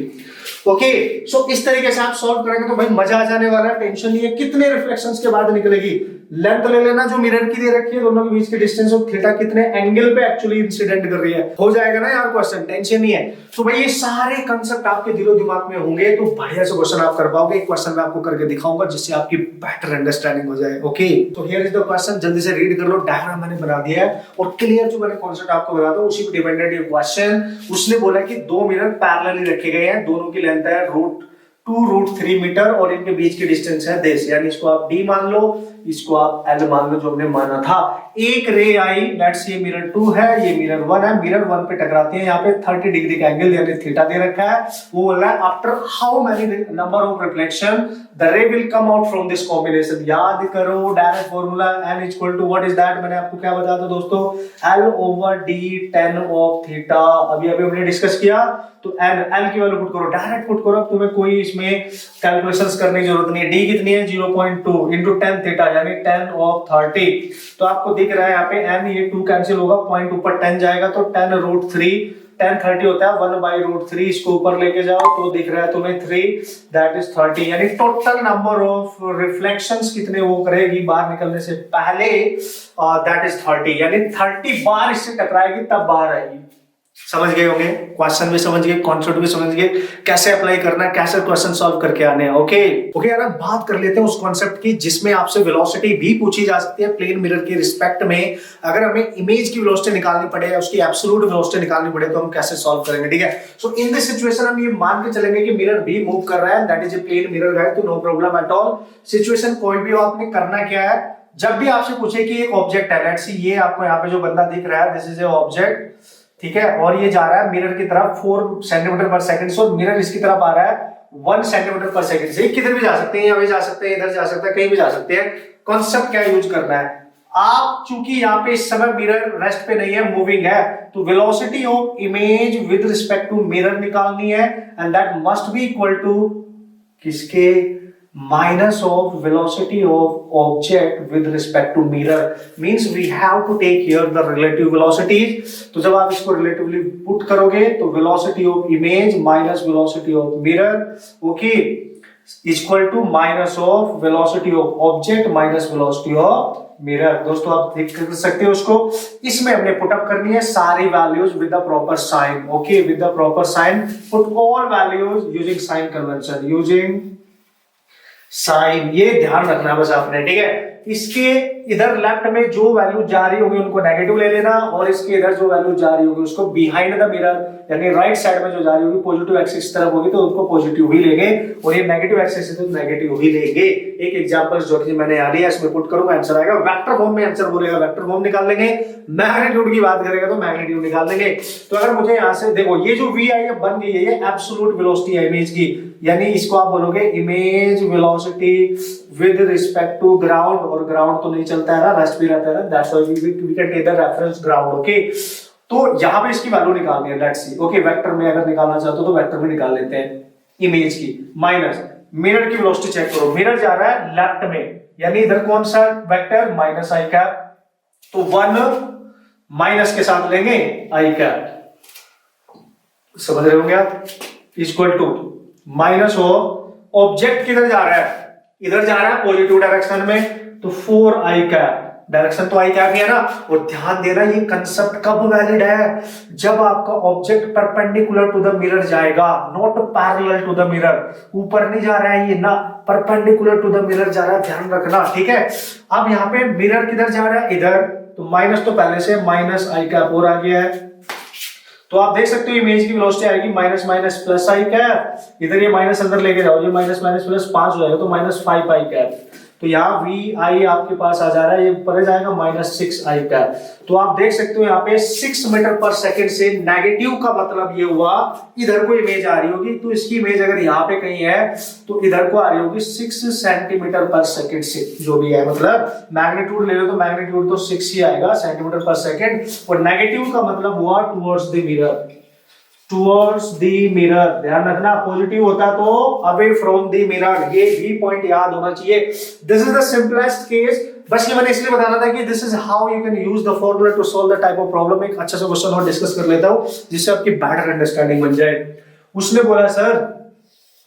Okay, so इस तरीके से आप solve करेंगे तो भाई मजा आ जाने वाला है, टेंशन नहीं है। कितने रिफ्लेक्शंस के बाद निकलेगी, लेंथ ले लेना जो मिरर की दे रखी है, दोनों के बीच की डिस्टेंस और थीटा कितने एंगल पे एक्चुअली इंसिडेंट कर रही है, हो जाएगा ना यार क्वेश्चन, टेंशन नहीं है। तो भाई ये सारे कांसेप्ट आपके दिलो दिमाग में होंगे तो बढ़िया से क्वेश्चन आप कर पाओगे। एक क्वेश्चन मैं आपको करके दिखाऊंगा जिससे आपकी बेटर अंडरस्टैंडिंग हो जाए। ओके, तो हियर इज द क्वेश्चन, जल्दी से रीड कर लो, डायग्राम मैंने बना दिया है और क्लियर जो मैंने कॉन्सेप्ट आपको बता दो उसी पे डिपेंडेंट ये क्वेश्चन। उसने बोला कि दो मिरर पैरेलली रखे गए हैं, दोनों की लेंथ है √2√3 मीटर और इनके बीच की डिस्टेंस है दिस, यानी इसको आप d मान लो, इसको आप L मान लो जो हमने माना था। एक रे आई, लेट्स ये मिरर 2 है, ये मिरर 1 है, मिरर 1 पे टकराते हैं, यहाँ पे 30 डिग्री का एंगल यानी थीटा दे रखा है। वो बोल रहा है after how many number of reflection the ray will come out from this combination. याद करो direct formula n equal to what is that, मैंने आपको क्या बताया था दोस्तों, L over d tan of theta. अभी हमने डिस्कस किया, तो L की वैल्यू पुट करो, डायरेक्ट पुट करो, तुम्हें कोई इसमें कैलकुलेशंस करने की जरूरत नहीं है। d कितनी है 0.2 इंटू tan थीटा यानी tan ऑफ 30। तो आपको दिख रहा है यहाँ पे n, ये 2 कैंसिल होगा, पॉइंट ऊपर 10 जाएगा तो tan√3, tan 30 होता है 1/√3, इसको ऊपर लेके जाओ तो दिख रहा है तुम्हें 3, दैट इज 30, यानी टोटल नंबर ऑफ रिफ्लेक्शंस कितने वो करेगी बाहर निकलने से पहले, दैट इज 30, यानी 30 बार इससे टकराएगी तब बाहर आएगी। समझ गए होंगे, क्वेश्चन भी समझ गए, कॉन्सेप्ट भी समझ गए, कैसे अप्लाई करना है, कैसे क्वेश्चन सॉल्व करके आने हैं। ओके यार, अब बात कर लेते हैं उस कॉन्सेप्ट की जिसमें आपसे वेलोसिटी भी पूछी जा सकती है प्लेन मिरर के रिस्पेक्ट में। अगर हमें इमेज की वेलोसिटी निकालनी पड़े या उसकी एब्सोल्यूट वेलोसिटी निकालनी पड़े तो हम कैसे सॉल्व करेंगे, ठीक है। सो इन दिस सिचुएशन हम ये मान के चलेंगे कि मिरर भी मूव कर रहा है, that is a plane mirror है, तो no problem at all. Situation कोई भी हो, आपने करना क्या है, जब भी आपसे पूछे कि एक ऑब्जेक्ट है, लेट्स सी ये आपको यहाँ पे जो बंदा दिख रहा है, दिस इज ए ऑब्जेक्ट, ठीक है, और ये जा रहा है मिरर की तरफ 4 सेंटीमीटर पर सेकंड से, और मिरर इसकी तरफ आ रहा है 1 सेंटीमीटर पर सेकंड से। किधर भी जा सकते हैं, यहाँ भी जा सकते हैं, इधर जा सकते हैं, कहीं भी जा सकते हैं। कॉन्सेप्ट क्या यूज करना है, आप चूंकि यहाँ पे इस समय मिरर रेस्ट पे नहीं है, मूविंग है, तो velocity of image with respect to mirror निकालनी है, and that must be equal to किसके, minus of velocity of object with respect to mirror, means we have to take here the relative velocities। तो जब आप इसको relatively put करोगे तो velocity of image minus velocity of mirror, okay, equal to minus of velocity of object minus velocity of mirror। दोस्तों आप देख सकते हो उसको, इसमें हमने पुट अप करनी है सारी values with the proper sign. Okay, with the proper sign put all values using sign convention, using sign, ये ध्यान रखना बस आपने, ठीक है। इसके इधर लेफ्ट में जो वैल्यू जा रही होगी उनको नेगेटिव ले लेना, और इसके इधर जो वैल्यू जा रही होगी उसको बिहाइंड द मिरर, यानी राइट साइड में जो जा रही होगी पॉजिटिव एक्सिस तरफ होगी तो उनको पॉजिटिव ही लेंगे, और ये नेगेटिव एक्सिस है तो नेगेटिव ही लेंगे। एक एग्जांपल जो कि मैंने आ रही है इसमें पुट करूंगा, आंसर आएगा वेक्टर फॉर्म में, आंसर बोलेगा वेक्टर फॉर्म निकाल लेंगे, मैग्नीट्यूड की बात करेगा तो मैग्नीट्यूड निकाल लेंगे। तो अगर मुझे यहां से देखो ये जो वी आई है बन गई है, ये एब्सोल्यूट वेलोसिटी है इमेज की, यानी इसको आप बोलोगे image velocity with respect to ground, और ग्राउंड तो नहीं चलता है ना, रेस्ट भी रहता है ना, that's why we can take the reference ground. Okay, तो यहां पे इसकी वैल्यू निकालनी है, लेट्स सी। ओके, वेक्टर में अगर निकालना चाहते हो तो वेक्टर में निकाल लेते हैं इमेज की, माइनस मिरर की वेलोसिटी चेक करो, मिरर जा रहा है लेफ्ट में, यानी इधर कौन सा वेक्टर माइनस आई कैप, तो 1 माइनस के साथ लेंगे आई कैप, समझ रहे होंगे आप, इक्वल टू माइनस हो, ऑब्जेक्ट किधर जा रहा है, इधर जा रहा है पॉजिटिव डायरेक्शन में, तो 4 आई कैप, डायरेक्शन तो आई कैप ही है ना। और ध्यान देना ये कंसेप्ट कब वैलिड है, जब आपका object perpendicular to the mirror जाएगा, not parallel to the mirror, ऊपर नहीं जा रहा है ये ना, परपेंडिकुलर टू द मिरर जा रहा है, ध्यान रखना, ठीक है। अब यहाँ पे मिरर किधर जा रहा है, इधर, तो माइनस तो पहले से माइनस आई कैप और आ गया है। तो आप देख सकते हो इमेज की वेलोसिटी आएगी माइनस माइनस प्लस आई कैप, इधर ये माइनस अंदर लेके जाओ, ये माइनस माइनस प्लस 5 हो जाएगा तो माइनस 5 आई कैप। तो यहाँ वी आई आपके पास आ जा रहा है, ये ऊपर जाएगा माइनस 6 आई कैप। तो आप देख सकते हो यहाँ पे 6 मीटर पर सेकंड से नेगेटिव का मतलब ये हुआ इधर को इमेज आ रही होगी, तो इसकी इमेज अगर यहाँ पे कहीं है तो इधर को आ रही होगी 6 सेंटीमीटर पर सेकंड से, जो भी है मतलब मैग्नीट्यूड ले लो तो मैग्नीट्यूड तो 6 ही आएगा सेंटीमीटर पर सेकंड, और नेगेटिव का मतलब हुआ towards the mirror, towards the mirror. ध्यान रखना पॉजिटिव होता तो अवे फ्रॉम द मिरर, ये भी पॉइंट याद होना चाहिए। This is the simplest case, बस ये मैंने इसलिए बताना था कि this is how you can use the formula to solve the type of problem. एक अच्छा सा क्वेश्चन और डिस्कस कर लेता हूं जिससे आपकी बेटर अंडरस्टैंडिंग बन जाए। उसने बोला सर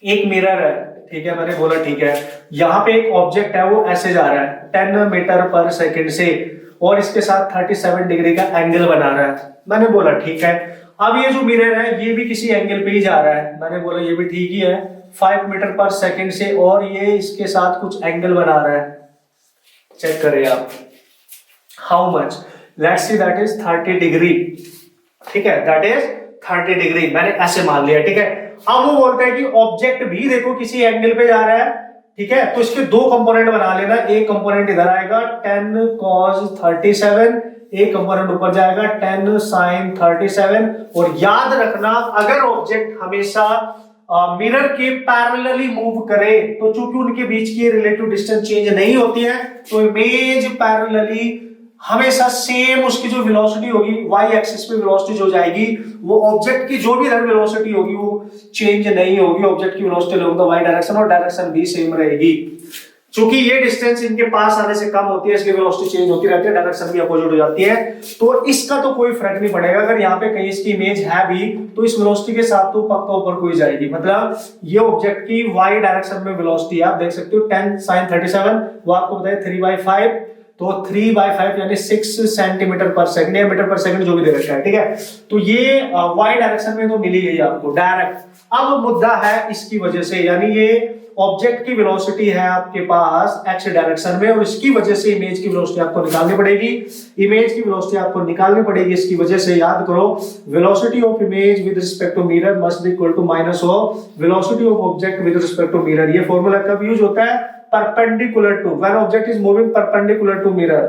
एक मिरर है, ठीक है, मैंने बोला ठीक है, यहाँ पे एक ऑब्जेक्ट है वो ऐसे जा रहा है 10 मीटर पर सेकंड से और इसके साथ 37 डिग्री का एंगल बना रहा है। मैंने बोला ठीक है, अब ये जो मिरर है ये भी किसी एंगल पे ही जा रहा है, मैंने बोला ये भी ठीक ही है 5 मीटर पर सेकंड से और ये इसके साथ कुछ एंगल बना रहा है। चेक करें आप how much, let's see that is 30 degree, ठीक है, दैट इज 30 डिग्री, मैंने ऐसे मान लिया, ठीक है। अब वो बोलता है कि ऑब्जेक्ट भी देखो किसी एंगल पे जा रहा है, ठीक है, तो इसके दो कंपोनेंट बना लेना, एक कंपोनेंट इधर आएगा 10 cos 37, एक कंपोनेंट ऊपर जाएगा 10 sin 37, और याद रखना अगर ऑब्जेक्ट हमेशा मिरर के पैरेलली मूव करे तो चूंकि उनके बीच की रिलेटिव डिस्टेंस चेंज नहीं होती है तो इमेज पैरेलली हमेशा सेम उसकी जो वेलोसिटी होगी वाई एक्सिस पे वेलोसिटी जो जाएगी वो ऑब्जेक्ट की जो भी इधर वेलोसिटी होगी वो चेंज नहीं होगी, ऑब्जेक्ट की वेलोसिटी होगी तो वाई डायरेक्शन और डायरेक्शन भी सेम रहेगी। चूंकि ये डिस्टेंस इनके पास आने से कम होती है इसकी वेलोसिटी चेंज होती रहती है, डायरेक्शन भी अपोजिट हो जाती है, तो इसका तो कोई फर्क नहीं पड़ेगा। अगर यहाँ पे कहीं इसकी इमेज है भी तो इस वेलोसिटी के साथ तो पक्का ऊपर कोई जाएगी, मतलब ये ऑब्जेक्ट की वाई डायरेक्शन में वेलोसिटी आप देख सकते हो 10 sin 37, वो आपको बताया 3/5, तो 3/5 यानी 6 सेंटीमीटर पर सेकंड या मीटर पर सेकंड जो भी दे रखा है, ठीक है, तो ये वाई डायरेक्शन में तो मिल ही गई आपको डायरेक्ट। अब मुद्दा है इसकी वजह से, यानी ये ऑब्जेक्ट की वेलोसिटी है आपके पास एक्स डायरेक्शन में और इसकी वजह से इमेज की वेलोसिटी आपको निकालनी पड़ेगी, इमेज की वेलोसिटी आपको निकालनी पड़ेगी, इसकी वजह से याद करो velocity of image with respect to mirror must be equal to minus of velocity of object with respect to mirror. ये फॉर्मूला कब यूज होता है? Perpendicular to, when object is moving perpendicular to mirror,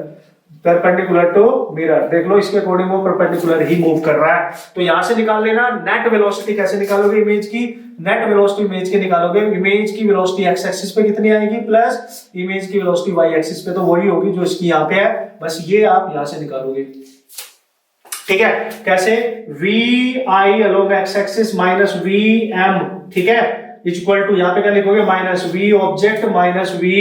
perpendicular to mirror, देख लो इसके according वो perpendicular ही move कर रहा है। तो यहां से निकाल लेना नेट वेलोसिटी, कैसे निकालोगे इमेज की, नेट वेलोसिटी इमेज की निकालोगे, इमेज की वेलोसिटी एक्स एक्सिस पे कितनी आएगी प्लस इमेज की वेलोसिटी वाई एक्सिस पे, तो वही होगी जो इसकी यहाँ पे है, बस ये आप यहां से निकालोगे, ठीक है। कैसे? V i along x axis minus v m, ठीक है, इक्वल टू यहाँ पे क्या लिखोगे minus v object minus v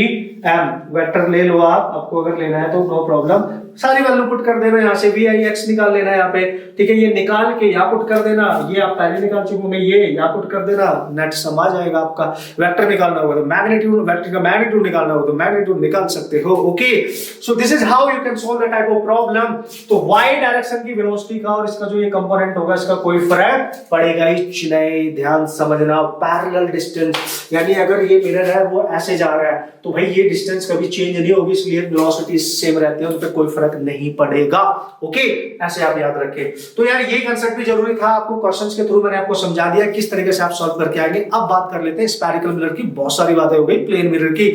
m, vector ले लो आप, आपको अगर लेना है तो नो प्रॉब्लम, सारी वैल्यू पुट कर देना, यहाँ से वी आई एक्स निकाल लेना है यहाँ पे, ठीक है, ये निकाल के यहाँ पुट कर देना, ये आप पहले निकाल चुके होंगे, ये यहाँ पुट कर देना, नेट सम आ जाएगा आपका। वेक्टर निकालना होगा तो मैग्नीट्यूड, वेक्टर का मैग्नीट्यूड निकालना होगा तो मैग्नीट्यूड निकाल सकते हो, okay. So this is how you can solve the type of problem. तो वाई डायरेक्शन की वेलोसिटी का और इसका जो ये कंपोनेंट होगा इसका कोई फर्क पड़ेगा ही नहीं, ध्यान समझना। पैरेलल डिस्टेंस यानी अगर ये मिरर है वो ऐसे जा रहा है तो भाई ये डिस्टेंस कभी चेंज नहीं होगी, इसलिए वेलोसिटी सेम रहती है, उस पर कोई फर्क नहीं पड़ेगा, ओके, ऐसे आप याद रखें। तो यार ये कांसेप्ट भी जरूरी था, आपको क्वेश्चंस के थ्रू मैंने आपको समझा दिया किस तरीके से आप सॉल्व करके आएंगे। अब बात कर लेते हैं स्फेरिकल मिरर की, बहुत सारी बातें हो गई प्लेन मिरर की,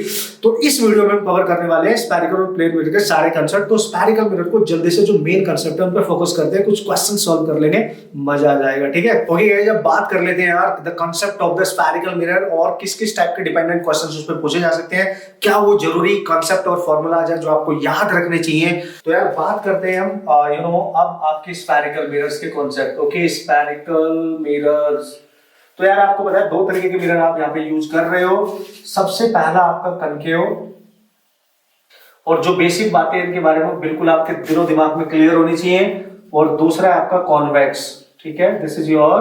तो इस वीडियो में हम कवर करने वाले हैं स्फेरिकल और प्लेन मिरर के सारे कांसेप्ट। तो स्फेरिकल मिरर को जल्दी से जो मेन कांसेप्ट है उन पर फोकस करते हैं, कुछ क्वेश्चन सॉल्व कर लेंगे, मजा आ जाएगा, ठीक है। ओके गाइस, अब बात कर लेते हैं यार the concept of the spherical mirror और किस किस टाइप के डिपेंडेंट क्वेश्चंस उस पर पूछे जा सकते हैं, क्या वो जरूरी कांसेप्ट और फॉर्मूलाज है जो आपको याद रखने चाहिए। तो यार बात करते हैं हम अब आपके स्फेरिकल मिरर्स के कॉन्सेप्ट, ओके, स्फेरिकल मिरर्स। तो यार आपको पता है दो तरीके के मिरर आप यहाँ पे यूज कर रहे हो। सबसे पहला आपका कनकेव, और जो बेसिक बातें इनके बारे में बिल्कुल आपके दिलो दिमाग में क्लियर होनी चाहिए, और दूसरा है आपका कॉन्वेक्स, ठीक है, this is your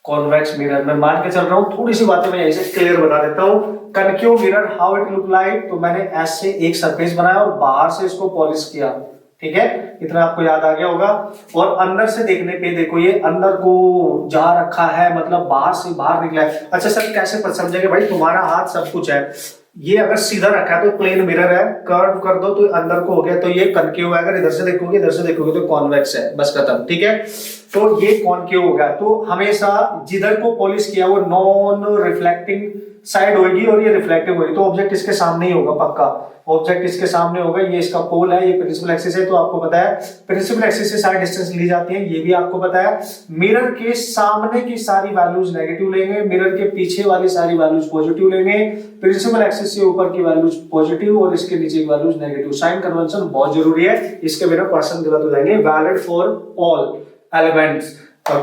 convex mirror. मैं मान के चल रहा हूँ, थोड़ी सी बातें मैं यहीं से क्लियर बता देता हूँ। Concave mirror how it look like, तो मैंने ऐसे एक सरफेस बनाया और बाहर से इसको पॉलिश किया, ठीक है, इतना आपको याद आ गया होगा। और अंदर से देखने पे देखो ये अंदर को जा रखा है, मतलब बाहर से बाहर निकला है। अच्छा सर कैसे समझेंगे? भाई तुम्हारा हाथ सब कुछ है, ये अगर सीधा रखा है तो प्लेन मिरर है, कर्व कर दो तो अंदर को हो गया, तो ये कनकेव है, अगर इधर से देखोगे तो कॉन्वेक्स है, बस खत्म। ठीक है, तो ये कॉनकेव हो गया। तो हमेशा जिधर को पॉलिश किया वो नॉन रिफ्लेक्टिंग साइड होगी और ये रिफ्लेक्टिव होगी, तो ऑब्जेक्ट इसके सामने ही होगा, पक्का ऑब्जेक्ट इसके सामने होगा। ये इसका पोल है, ये प्रिंसिपल एक्सिस है, तो आपको पता है प्रिंसिपल एक्सिस से सारी डिस्टेंस ली जाती है, ये भी आपको पता है। मिरर के सामने की सारी वैल्यूज नेगेटिव लेंगे, मिरर के पीछे वाली सारी वैल्यूज पॉजिटिव लेंगे, प्रिंसिपल एक्सिस से ऊपर की वैल्यूज पॉजिटिव और इसके नीचे की वैल्यूज नेगेटिव। साइन कन्वेंशन बहुत जरूरी है, इसके बिना क्वेश्चन गलत हो जाएंगे। Valid for all elements,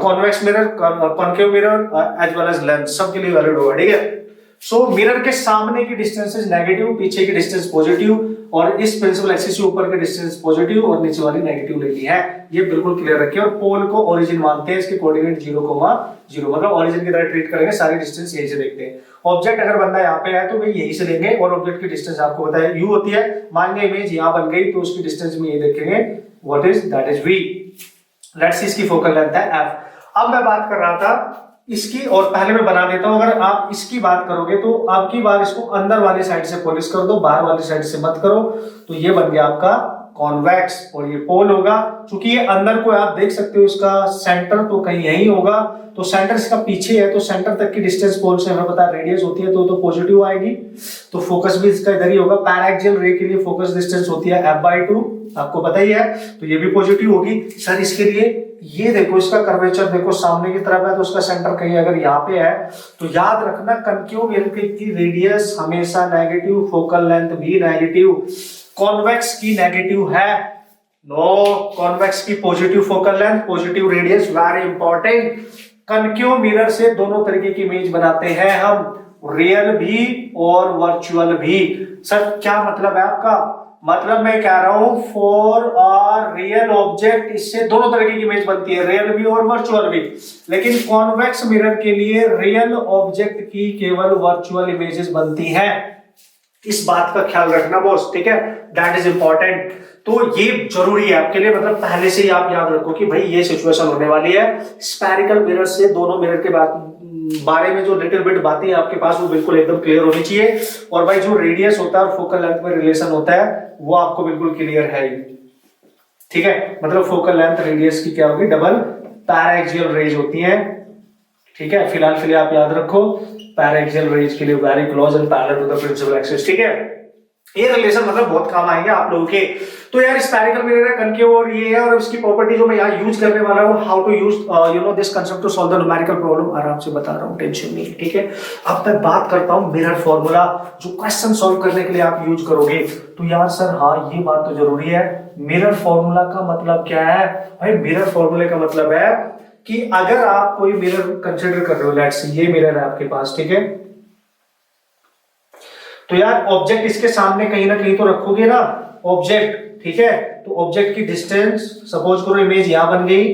convex mirror, concave mirror as well as lens, सबके लिए वैलिड होगा। ठीक है, सो मिरर के सामने की डिस्टेंस नेगेटिव, पीछे की डिस्टेंस पॉजिटिव और इस प्रिंसिपल एक्सिस से ऊपर की डिस्टेंस पॉजिटिव और नीचे वाली नेगेटिव लेनी है, ये बिल्कुल क्लियर रखिए। और पोल को ओरिजिन मानते हैं, इसके कोऑर्डिनेट 0,0 मतलब ओरिजिन की तरह ट्रीट करेंगे, सारी डिस्टेंस यहीं से देखते हैं। ऑब्जेक्ट अगर बंदा यहाँ पे है तो भाई यहीं से लेंगे, और ऑब्जेक्ट की डिस्टेंस आपको पता है u होती है। मान ली इमेज यहाँ बन गई तो उसकी डिस्टेंस में ये देखेंगे what is that is v। Let's see इसकी फोकल लेंथ है f। अब मैं बात कर रहा था इसकी, और पहले मैं बना देता हूं, अगर आप इसकी बात करोगे तो आपकी बार इसको अंदर वाली साइड से पॉलिश कर दो, बाहर वाली साइड से मत करो, तो ये बन गया आपका कॉन्वेक्स और ये पोल होगा। क्योंकि ये अंदर को आप देख सकते हो, इसका सेंटर तो कहीं यही होगा, तो सेंटर इसका पीछे है, तो सेंटर तक की डिस्टेंस पोल से हमें पता है रेडियस होती है, तो पॉजिटिव आएगी, तो फोकस भी इसका इधर ही होगा। पैराक्सियल रे के लिए फोकस डिस्टेंस होती है f/2, आपको पता ही है, तो ये भी पॉजिटिव होगी। सर इसके लिए ये देखो, इसका कर्वेचर देखो सामने की तरफ है, तो उसका सेंटर कहीं अगर यहाँ पे है, तो याद रखना कनकेव मिरर की रेडियस हमेशा नेगेटिव, फोकल लेंथ भी नेगेटिव। कॉन्वेक्स की नेगेटिव है, नो, कॉन्वेक्स की positive focal length, positive radius, very important. Concave mirror से दोनों तरीके की इमेज बनाते हैं हम, रियल भी और वर्चुअल भी। सर क्या मतलब है आपका? मतलब मैं कह रहा हूं फॉर अ रियल ऑब्जेक्ट इससे दोनों तरीके की इमेज बनती है, रियल भी और वर्चुअल भी। लेकिन कॉन्वेक्स मिरर के लिए रियल ऑब्जेक्ट की केवल वर्चुअल इमेजेस बनती हैं, इस बात का ख्याल रखना बॉस। ठीक है, दैट इज इंपॉर्टेंट। तो ये जरूरी है आपके लिए, मतलब पहले से ही आप याद रखो कि भाई ये सिचुएशन होने वाली है। स्फेरिकल मिरर से दोनों मिरर के बारे में जो लिटिल बिट बातें आपके पास वो बिल्कुल एकदम क्लियर होनी चाहिए। और भाई जो रेडियस होता है और फोकल लेंथ में रिलेशन होता है वो आपको बिल्कुल क्लियर है ही। ठीक है, मतलब फोकल लेंथ रेडियस की क्या होगी, डबल पैराक्सियल रेज होती है। ठीक है, फिलहाल के लिए आप याद रखो पैराक्सियल रेज के लिए very close and parallel to the principal axis. ठीक है, ये रिलेशन मतलब बहुत काम आएंगे आप लोगों के। तो यार स्फेरिकल मिरर है, कनकेव और ये है, और इसकी प्रॉपर्टी जो मैं यहाँ यूज करने वाला हूँ, how to use you know this concept to solve the numerical problem, आराम से बता रहा हूँ, टेंशन नहीं। ठीक है, अब मैं बात करता हूँ मिरर फॉर्मूला, जो क्वेश्चन सॉल्व करने के लिए आप यूज करोगे। तो यार सर हाँ ये बात तो जरूरी है, मिरर फॉर्मूला का मतलब क्या है? भाई मिरर फॉर्मूले का मतलब है कि अगर आप कोई मिरर कंसिडर कर रहे हो, लेट्स ये मिरर है आपके पास, ठीक है, तो यार ऑब्जेक्ट इसके सामने कहीं ना कहीं तो रखोगे ना ऑब्जेक्ट। ठीक है, तो ऑब्जेक्ट की डिस्टेंस, सपोज करो इमेज यहां बन गई,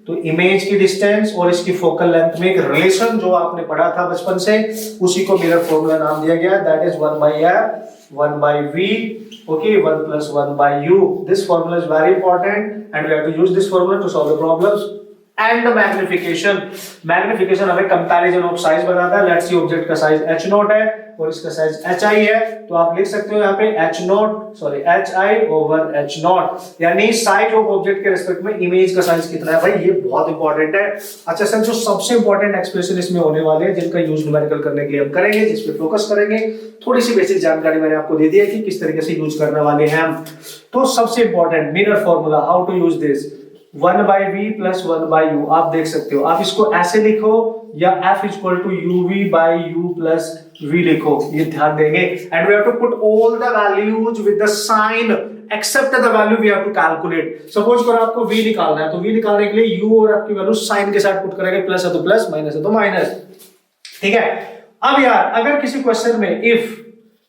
तो इमेज की डिस्टेंस और इसकी फोकल लेंथ में एक रिलेशन जो आपने पढ़ा था बचपन से, उसी को मिरर फॉर्मूला नाम दिया गया, that is 1/f 1/v, okay, 1 + 1/u. This formula is very important and we have to use this formula to solve the problems. And the magnification, magnification हमें कंपैरिजन ऑफ साइज बताता है। Let's see object का size h0 है और इसका size hi है, तो आप लिख सकते हो यहाँ पे hi over h0, यानी साइज ऑफ ऑब्जेक्ट के रिस्पेक्ट में इमेज का साइज कितना है। भाई ये बहुत इंपॉर्टेंट है। अच्छा सर, जो सबसे इंपॉर्टेंट एक्सप्रेशन इसमें होने वाले हैं जिनका यूज न्यूमेरिकल करने के लिए हम करेंगे, जिस पे फोकस करेंगे, थोड़ी सी बेसिक जानकारी मैंने आपको दे दी है कि किस तरीके से यूज करने वाले हैं हम। तो सबसे important mirror formula, how to use this, 1/v + 1/u, आप देख सकते हो, आप इसको ऐसे लिखो या f = uv/u + v लिखो, ये ध्यान देंगे। And we have to put all the values with the sign except the value we have to calculate. Suppose करो आपको v निकालना है, तो v निकालने के लिए u और आपकी वैल्यू साइन के साथ पुट करेंगे, प्लस है तो प्लस, माइनस है तो माइनस। ठीक है, अब यार अगर किसी क्वेश्चन में if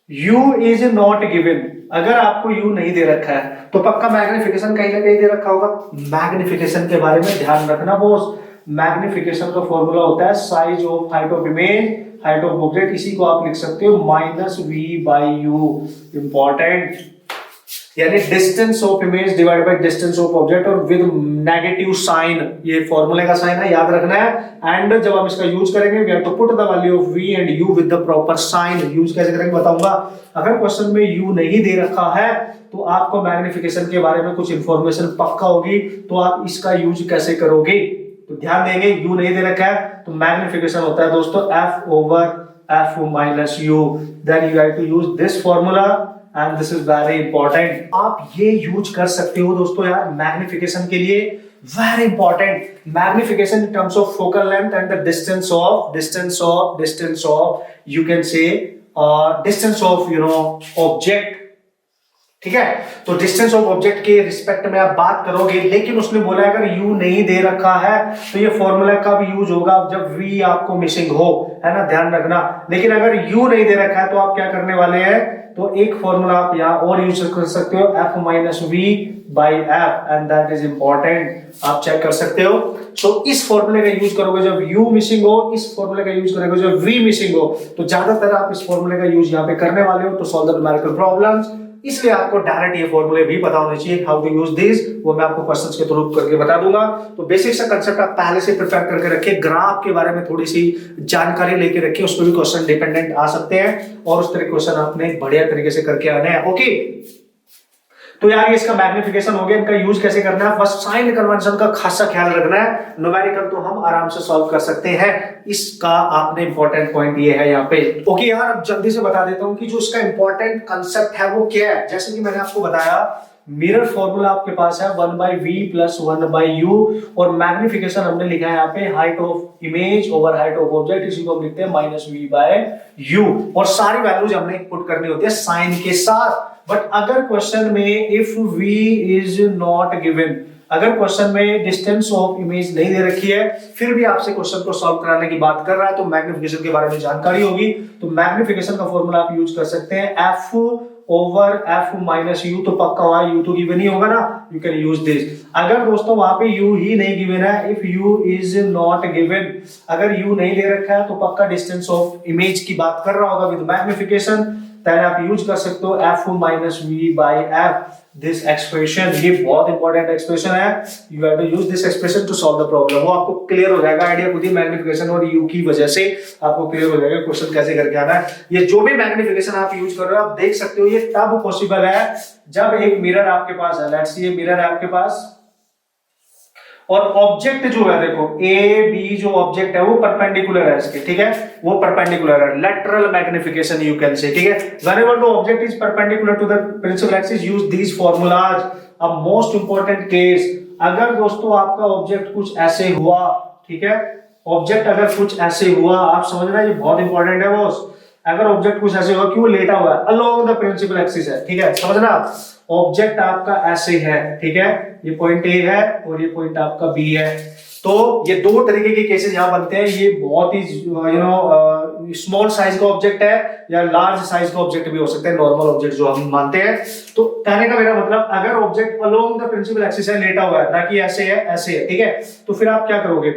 u is not given, अगर आपको u नहीं दे रखा है तो पक्का मैग्निफिकेशन कहीं ना कहीं दे रखा होगा। मैग्निफिकेशन के बारे में ध्यान रखना बॉस, मैग्निफिकेशन का फॉर्मूला होता है size of height of image, height of object, इसी को आप लिख सकते हो -v/u। इंपॉर्टेंट। यानी distance of image divide by distance of object और विद नेगेटिव साइन, ये फॉर्मूले का साइन है, याद रखना है। एंड जब हम इसका यूज करेंगे we have to put the value of v and u with the proper sign. Use कैसे करेंगे बताऊंगा। अगर क्वेश्चन में u नहीं दे रखा है तो आपको मैग्निफिकेशन के बारे में कुछ इंफॉर्मेशन पक्का होगी, तो आप इसका यूज कैसे करोगे। तो ध्यान देंगे, u नहीं दे रखा है तो मैग्निफिकेशन होता है दोस्तों f over f minus u। Then you have to use this formula and this is very important. आप ये यूज कर सकते हो दोस्तों यार मैग्निफिकेशन के लिए, very important. Magnification in terms of focal length and the distance of you can से डिस्टेंस ऑफ ऑब्जेक्ट, ठीक है। तो डिस्टेंस ऑफ ऑब्जेक्ट के रिस्पेक्ट में आप बात करोगे, लेकिन उसने बोला अगर u नहीं दे रखा है तो ये फॉर्मूला का भी यूज होगा जब v आपको मिसिंग हो, है ना, ध्यान रखना। लेकिन अगर u नहीं दे रखा है तो आप क्या करने वाले हैं, तो एक फॉर्मूला आप यहाँ और यूज कर सकते हो, f minus v by F, and that is important, आप चेक कर सकते हो। तो इस फॉर्मूले का यूज करोगे जब u मिसिंग हो, इस फॉर्मूले का यूज करोगे जब v मिसिंग हो, तो ज्यादातर आप इस फॉर्मूले का यूज यहाँ पे करने वाले हो to solve the numerical problems. इसलिए आपको डायरेक्ट ये फॉर्मूले भी पता होने चाहिए। हाउ टू यूज दिस वो मैं आपको क्वेश्चंस के थ्रू करके बता दूंगा। तो बेसिक सा कंसेप्ट आप पहले से प्रिपेयर करके रखिए, ग्राफ के बारे में थोड़ी सी जानकारी लेके रखिए, उस पर भी क्वेश्चन डिपेंडेंट आ सकते हैं और उस तरह के क्वेश्चन आपने बढ़िया तरीके से करके आने हैं। ओके, तो यार ये इसका मैग्निफिकेशन हो गया, इनका यूज कैसे करना है, बस साइन कन्वेंशन का खासा ख्याल रखना है। न्यूमेरिकल तो हम आराम से सॉल्व कर सकते हैं, इसका आपने इंपॉर्टेंट पॉइंट ये है यहाँ पे। ओके यार, अब जल्दी से बता देता हूँ कि जो इसका इंपॉर्टेंट कंसेप्ट है वो क्या है। जैसे कि मैंने आपको बताया मिरर फॉर्मूला आपके पास है 1/v प्लस 1/u, और मैग्निफिकेशन हमने लिखा है यहाँ पे height of image over height of object, इसी को हम लिखते हैं -v/u, और सारी वैल्यूज हमने पुट करनी होती है साइन के साथ। बट अगर क्वेश्चन में if v is not given, अगर क्वेश्चन में डिस्टेंस ऑफ इमेज नहीं दे रखी है, फिर भी आपसे क्वेश्चन को सॉल्व कराने की बात कर रहा है, तो मैग्निफिकेशन के बारे में जानकारी होगी, तो मैग्निफिकेशन का फॉर्मूला आप यूज कर सकते हैं f over f minus u, तो पक्का हुआ u तो गिवन ही होगा ना, यू कैन यूज दिस। अगर दोस्तों वहां पे u ही नहीं गिवन है, if u is not given, अगर u नहीं दे रखा है तो पक्का डिस्टेंस ऑफ इमेज की बात कर रहा होगा विद मैग्निफिकेशन, देन आप यूज कर सकते हो f minus v by f, this expression. ये बहुत इंपॉर्टेंट एक्सप्रेशन है, you have to use this expression to solve the problem. वो आपको क्लियर हो जाएगा, आइडिया खुद ही मैग्निफिकेशन और u की वजह से आपको क्लियर हो जाएगा क्वेश्चन कैसे करके आना है। ये जो भी मैग्निफिकेशन आप यूज कर रहे हो, आप देख सकते हो ये तब पॉसिबल है जब एक मिरर आपके पास है, लेट्स सी ये मिरर है आपके पास, और ऑब्जेक्ट जो है देखो ए बी जो ऑब्जेक्ट है वो परपेंडिकुलर है इसके, ठीक है, वो परपेंडिकुलर है, lateral magnification you can say, ठीक है। Whenever the object is perpendicular to the principal axis use these formulas. अब मोस्ट इंपॉर्टेंट केस, अगर दोस्तों आपका ऑब्जेक्ट कुछ ऐसे हुआ, ठीक है, ऑब्जेक्ट अगर कुछ ऐसे हुआ, आप समझना ये बहुत इंपॉर्टेंट है बॉस, अगर ऑब्जेक्ट कुछ ऐसे हुआ कि वो लेटा हुआ है अलोंग द प्रिंसिपल एक्सिस है, ठीक है, समझना ऑब्जेक्ट आपका ऐसे है, ठीक है, ये पॉइंट ए है और ये पॉइंट आपका बी है, तो ये दो तरीके के केसेस यहाँ बनते हैं। ये बहुत ही स्मॉल साइज का ऑब्जेक्ट है या लार्ज साइज का ऑब्जेक्ट भी हो सकता है, नॉर्मल ऑब्जेक्ट जो हम मानते हैं। तो कहने का मेरा मतलब अगर object along the principal axis है, लेटा हुआ है, ना कि ऐसे है ऐसे है, ठीक है, तो फिर आप क्या करोगे,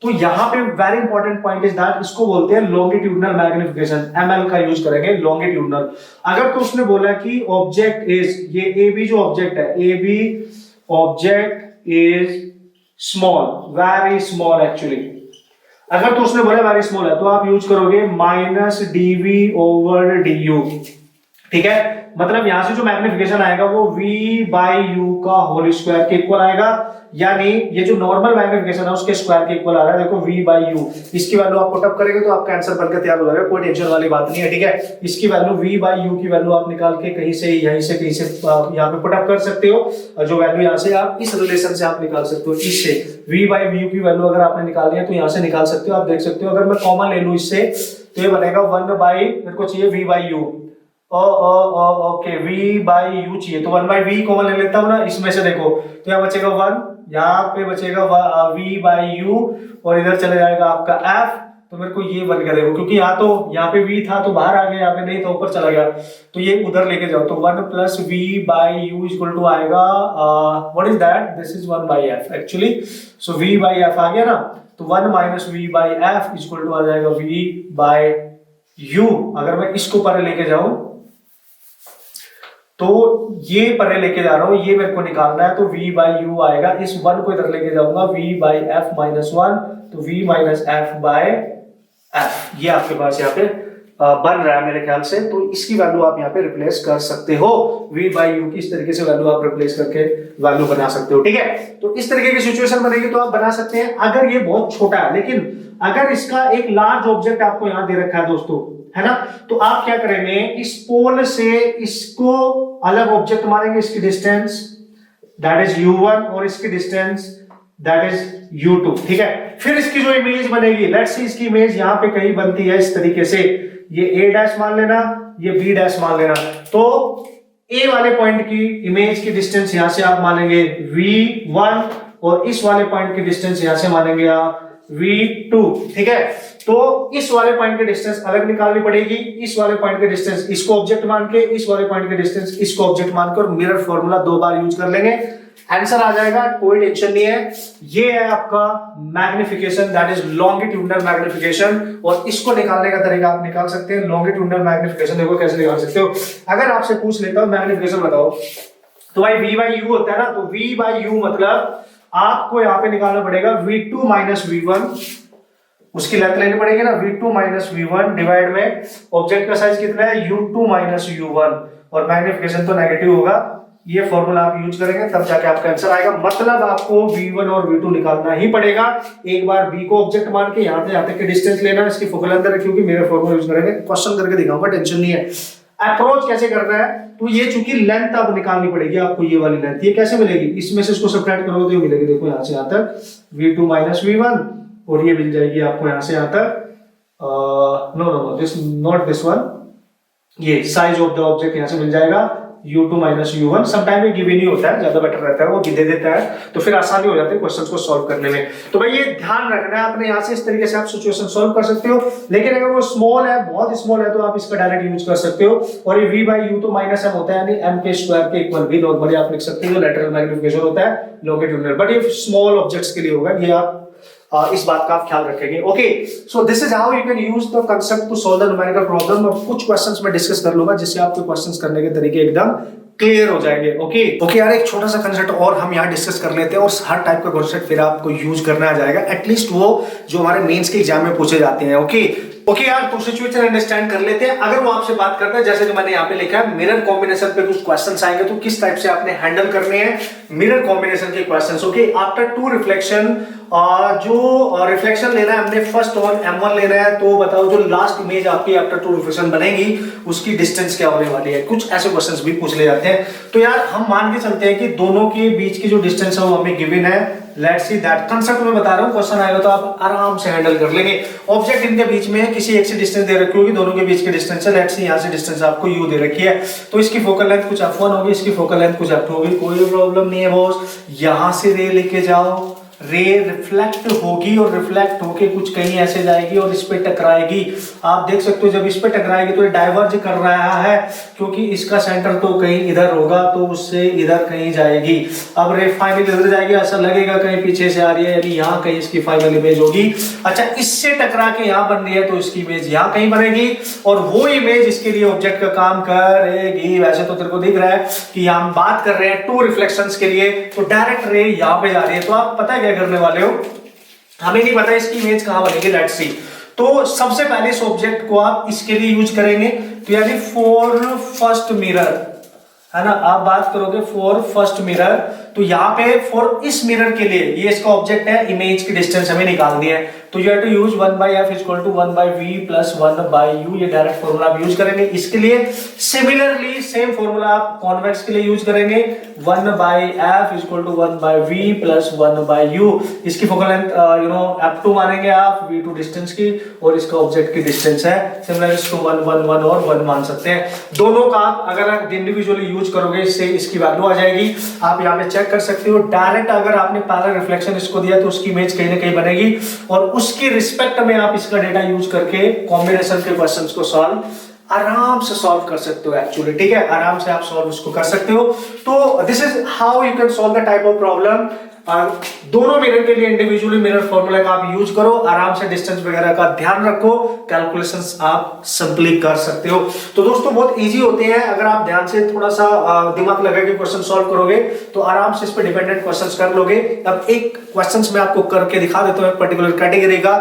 तो यहाँ पे very important point is that इसको बोलते हैं लॉन्गिट्यूडनल मैग्निफिकेशन, एमएल का यूज करेंगे लॉन्गिट्यूडनल। अगर तो उसने बोला कि ऑब्जेक्ट इज, ये ए बी जो ऑब्जेक्ट है, A B object is small, very small actually, अगर तो उसने बोला वेरी स्मॉल है तो आप यूज करोगे -dv ओवर du, ठीक है, मतलब यहां से जो मैग्निफिकेशन आएगा वो v बाई u का होल स्क्वायर के इक्वल आएगा, यानी ये जो नॉर्मल मैग्निफिकेशन है उसके स्क्वायर के इक्वल आ रहा है, देखो v बाई u, इसकी वैल्यू आप पुट अप करेंगे तो आपका आंसर बनकर तैयार हो जाएगा, कोई टेंशन वाली बात नहीं है, ठीक है। इसकी वैल्यू v बाई u की वैल्यू आप निकाल के कहीं से यहीं से कहीं से यहाँ पे पुट अप कर सकते हो, और जो वैल्यू यहाँ से आप इस रिलेशन से आप निकाल सकते हो, इससे v बाई u की वैल्यू अगर आपने निकालनी है तो यहाँ से निकाल सकते हो, आप देख सकते हो। अगर मैं कॉमन ले लूं इससे तो ये बनेगा 1 बाई, मेरे को चाहिए v by u, okay v by u चाहिए तो 1 बाई v कॉमन ले लेता हूं ना इसमें से, देखो तो यहाँ बचेगा 1, यहाँ पे बचेगा v बाई u, और इधर चले जाएगा आपका f, तो मेरे को ये बन गया, देखो क्योंकि यहाँ पे v था तो बाहर आ गया, यहाँ पे नहीं तो ऊपर चला गया, तो ये उधर लेके जाओ, तो 1 plus v by u equal to आएगा what is that, this is 1 by f actually, so v by f आ गया ना, तो 1 minus v by f equal to आ जाएगा v बाई u। अगर मैं इसको पर लेके जाऊं तो ये परे लेके जा रहा हूं, ये मेरे को निकालना है, तो v बाई यू आएगा, इस वन को इधर लेके जाऊंगा, v by f minus one, तो v minus f by f, ये आपके पास यहाँ पे बन रहा है मेरे ख्याल से। तो इसकी वैल्यू आप यहाँ पे रिप्लेस कर सकते हो, v बाई यू की इस तरीके से वैल्यू आप रिप्लेस करके वैल्यू बना सकते हो, ठीक है। तो इस तरीके की सिचुएशन बनेगी तो आप बना सकते हैं, अगर ये बहुत छोटा है। लेकिन अगर इसका एक लार्ज ऑब्जेक्ट आपको यहाँ दे रखा है दोस्तों, है ना, तो आप क्या करेंगे, इस पोल से इसको अलग ऑब्जेक्ट मानेंगे, इसकी डिस्टेंस दैट इज u1 और इसकी डिस्टेंस दैट इज u2, ठीक है। फिर इसकी जो इमेज बनेगी, लेट्स सी इसकी इमेज यहां पे कहीं बनती है इस तरीके से, ये a डैश मान लेना, ये b डैश मान लेना, तो a वाले पॉइंट की इमेज की डिस्टेंस यहां से आप मानेंगे v1 और इस वाले पॉइंट की डिस्टेंस यहां से मानेंगे आप v2, ठीक है। तो इस वाले पॉइंट की डिस्टेंस अलग निकालनी पड़ेगी, इस वाले पॉइंट की डिस्टेंस इसको ऑब्जेक्ट मान के, इस वाले पॉइंट की डिस्टेंस इसको ऑब्जेक्ट मान के, और मिरर फॉर्मूला 2 बार यूज कर लेंगे, आंसर आ जाएगा, कोई टेंशन नहीं है। ये है आपका magnification, that is longitudinal magnification, और इसको निकालने का तरीका आप निकाल सकते हैं। लॉन्गिट्यूडनल मैग्निफिकेशन देखो कैसे निकाल सकते हो। अगर आपसे पूछ लेता हूं मैग्निफिकेशन बताओ, तो भाई v बाई यू होता है ना, तो v बाई यू मतलब आपको यहां पे निकालना पड़ेगा v2 माइनस v1, उसकी लेंथ लेनी पड़ेगी ना, v2 माइनस v1 डिवाइड में ऑब्जेक्ट का साइज कितना है u2 माइनस u1, और मैग्निफिकेशन तो नेगेटिव होगा। ये फॉर्मूला आप यूज करेंगे तब जाके आपका आंसर आएगा, मतलब आपको v1 और v2 निकालना ही पड़ेगा। एक बार b को ऑब्जेक्ट मान के यहां से यहां तक की डिस्टेंस लेना, इसकी फोकल अंदर रखिए, मेरे फॉर्मूला यूज करेंगे, क्वेश्चन करके दिखाऊंगा, टेंशन नहीं है। अप्रोच कैसे करना है, तो ये चूंकि लेंथ अब निकालनी पड़ेगी आपको, ये वाली लेंथ, ये कैसे मिलेगी, इसमें से इसको सब्ट्रैक्ट करोगे तो ये मिलेगी, देखो यहां से यहां तक v2 माइनस v1, और ये मिल जाएगी आपको यहां से यहां तक, no this not this one, ये साइज ऑफ द ऑब्जेक्ट यहां से मिल जाएगा u2 माइनस u1। समटाइम ये गिवन ही होता है, ज्यादा बेटर रहता है, वो दे देता है, तो फिर आसानी हो जाती है क्वेश्चंस को सॉल्व करने में। तो भाई ये ध्यान रखना है आपने, यहां से इस तरीके से आप सिचुएशन सॉल्व कर सकते हो। लेकिन अगर वो स्मॉल है, बहुत स्मॉल है, तो आप इसका डायरेक्ट यूज कर सकते हो। और ये v बाई यू तो माइनस m होता है, यानी m के स्क्वायर के इक्वल भी नॉर्मली आप लिख सकते हो, लेटरल मैग्निफिकेशन होता है लॉन्गिट्यूडनल, बट ये स्मॉल ऑब्जेक्ट्स के लिए होगा, ये आप इस बात का आप ख्याल रखेंगे। Okay, so this is how you can use the concept to solve the numerical problem. और कुछ क्वेश्चंस मैं डिस्कस कर लूंगा जिससे आपके क्वेश्चंस करने के तरीके एकदम क्लियर हो जाएंगे। ओके यार, एक छोटा सा कंसेप्ट और हम यहाँ डिस्कस कर लेते हैं, और हर टाइप का कंसेप्ट फिर आपको यूज करना आ जाएगा, एटलीस्ट वो जो हमारे मेंस के एग्जाम में पूछे जाते हैं। ओके यार, तो सिचुएशन अंडरस्टैंड कर लेते हैं। अगर वो आपसे बात करता है, जैसे कि मैंने यहाँ पे लिखा है मिरर कॉम्बिनेशन पे कुछ क्वेश्चंस आएंगे, तो किस टाइप से आपने हैंडल करने हैं मिरर कॉम्बिनेशन के questions. Okay, after two reflection, जो रिफ्लेक्शन लेना है हमने फर्स्ट ऑन m1 लेना है, तो बताओ जो लास्ट इमेज आपकी आफ्टर टू रिफ्लेक्शन बनेगी उसकी डिस्टेंस क्या होने वाली है। कुछ ऐसे क्वेश्चंस भी पूछ ले जाते हैं। तो यार हम मान के चलते हैं कि दोनों के बीच की जो डिस्टेंस है वो हमें गिवन है। लेट्स सी दैट कंसेप्ट में बता रहा हूं, क्वेश्चन आएगा तो आप आराम से हैंडल कर लेंगे। ऑब्जेक्ट इनके बीच में किसी एक से डिस्टेंस दे रखी होगी, दोनों के बीच की डिस्टेंस है, लेट्स सी यहां से डिस्टेंस आपको u दे रखी है, तो इसकी फोकल लेंथ कुछ f1 होगी, इसकी फोकल लेंथ कुछ f2 होगी। कोई प्रॉब्लम नहीं है बॉस, यहां से रे लेके जाओ, रे रिफ्लेक्ट होगी और रिफ्लेक्ट होके कुछ कहीं ऐसे जाएगी और इस पे टकराएगी। आप देख सकते हो जब इस पे टकराएगी तो ये डाइवर्ज कर रहा है, क्योंकि इसका सेंटर तो कहीं इधर होगा, तो उससे इधर कहीं जाएगी। अब रे फाइनल इधर जाएगी, ऐसा लगेगा कहीं पीछे से आ रही है, यानी यहाँ कहीं इसकी फाइनल इमेज होगी। अच्छा, इससे टकरा के यहाँ बन रही है तो इसकी इमेज यहाँ कहीं बनेगी, और वो इमेज इसके लिए ऑब्जेक्ट का काम करेगी। वैसे तो तेरे को दिख रहा है कि हम बात कर रहे हैं टू रिफ्लेक्शंस के लिए, तो डायरेक्ट रे यहाँ पे जा रही है, तो आप पता है क्या करने वाले हो, हमें नहीं पता इसकी इमेज कहां बनेगी, लेट्स सी। तो सबसे पहले इस ऑब्जेक्ट को आप इसके लिए यूज करेंगे, तो यानी फॉर फर्स्ट मिरर, है ना, आप बात करोगे फॉर फर्स्ट मिरर, तो यहाँ पे फॉर इस मिरर के लिए ये इसका ऑब्जेक्ट है, इमेज की डिस्टेंस हमें निकालनी है, तो you have to use 1/f equal to 1/v plus 1/u, ये डायरेक्ट फॉर्मूला आप यूज करेंगे इसके लिए। सिमिलरली सेम फॉर्मूला आप कॉन्वेक्स के लिए यूज करेंगे, 1/f equal to 1/v plus 1/u, इसकी फोकल लेंथ f2 मानेंगे आप, v2 डिस्टेंस की, और इसका ऑब्जेक्ट की डिस्टेंस है, सिमिलरली इसको 1 1 1 और 1 मान सकते हैं। दोनों का आप अगर इंडिविजुअली यूज करोगे इससे इसकी वैल्यू आ जाएगी, आप यहाँ पे चेक कर सकते हो। डायरेक्ट अगर आपने पैरेलल रिफ्लेक्शन इसको दिया तो उसकी इमेज कहीं ना कहीं बनेगी, और उसकी रिस्पेक्ट में आप इसका डेटा यूज करके कॉम्बिनेशन के क्वेश्चंस को सॉल्व आराम से सॉल्व कर सकते हो एक्चुअली, ठीक है, आराम से आप सॉल्व इसको कर सकते हो। तो this is how you can solve the type of problem. दोनों मिरर के लिए इंडिविजुअली मिरर फॉर्मूला का आप यूज करो, आराम से डिस्टेंस वगैरह का ध्यान रखो, कैलकुलेशंस आप सिंपली कर सकते हो। तो दोस्तों बहुत इजी होते हैं, अगर आप ध्यान से थोड़ा सा दिमाग लगा के क्वेश्चन सॉल्व करोगे तो आराम से इस पे डिपेंडेंट क्वेश्चंस कर लोगे। अब एक क्वेश्चंस मैं आपको करके दिखा देता हूं पर्टिकुलर कैटेगरी का,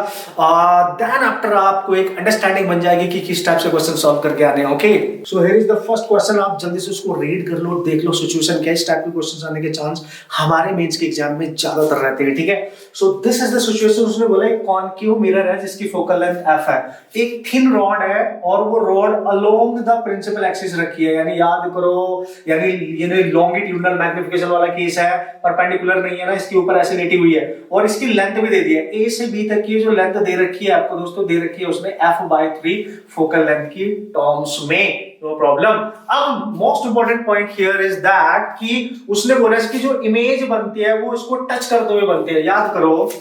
देन आफ्टर आपको एक अंडरस्टैंडिंग बन जाएगी कि किस टाइप से क्वेश्चन सॉल्व करके आने हैं। Okay, so here is the first question, आप जल्दी से उसको रीड कर लो, देख लो सिचुएशन क्या है। इस टाइप के क्वेश्चंस आने के चांस हमारे मेंस के एग्जाम में ज्यादातर रहते हैं, ठीक है। सो दिस इज द सिचुएशन, उसने बोला एक कॉन्केव मिरर है जिसकी फोकल लेंथ f है, एक थिन रॉड है और वो rod along the principal axis रखी है, यानी याद करो, यानी ये लॉन्गिट्यूडनल मैग्निफिकेशन वाला केस है, परपेंडिकुलर नहीं है ना, इसके ऊपर ऐसे लेटी हुई है और इसकी लेंथ भी दे दी है, a से b तक की जो लेंथ दे रखी है आपको दोस्तों, दे रखी है उसने f/3 फोकल लेंथ की टर्म्स में, नो प्रॉब्लम। अब most important point here is that कि उसने बोला इसकी जो इमेज बनती है वो इसको टच करते हुए बनती है। याद करो,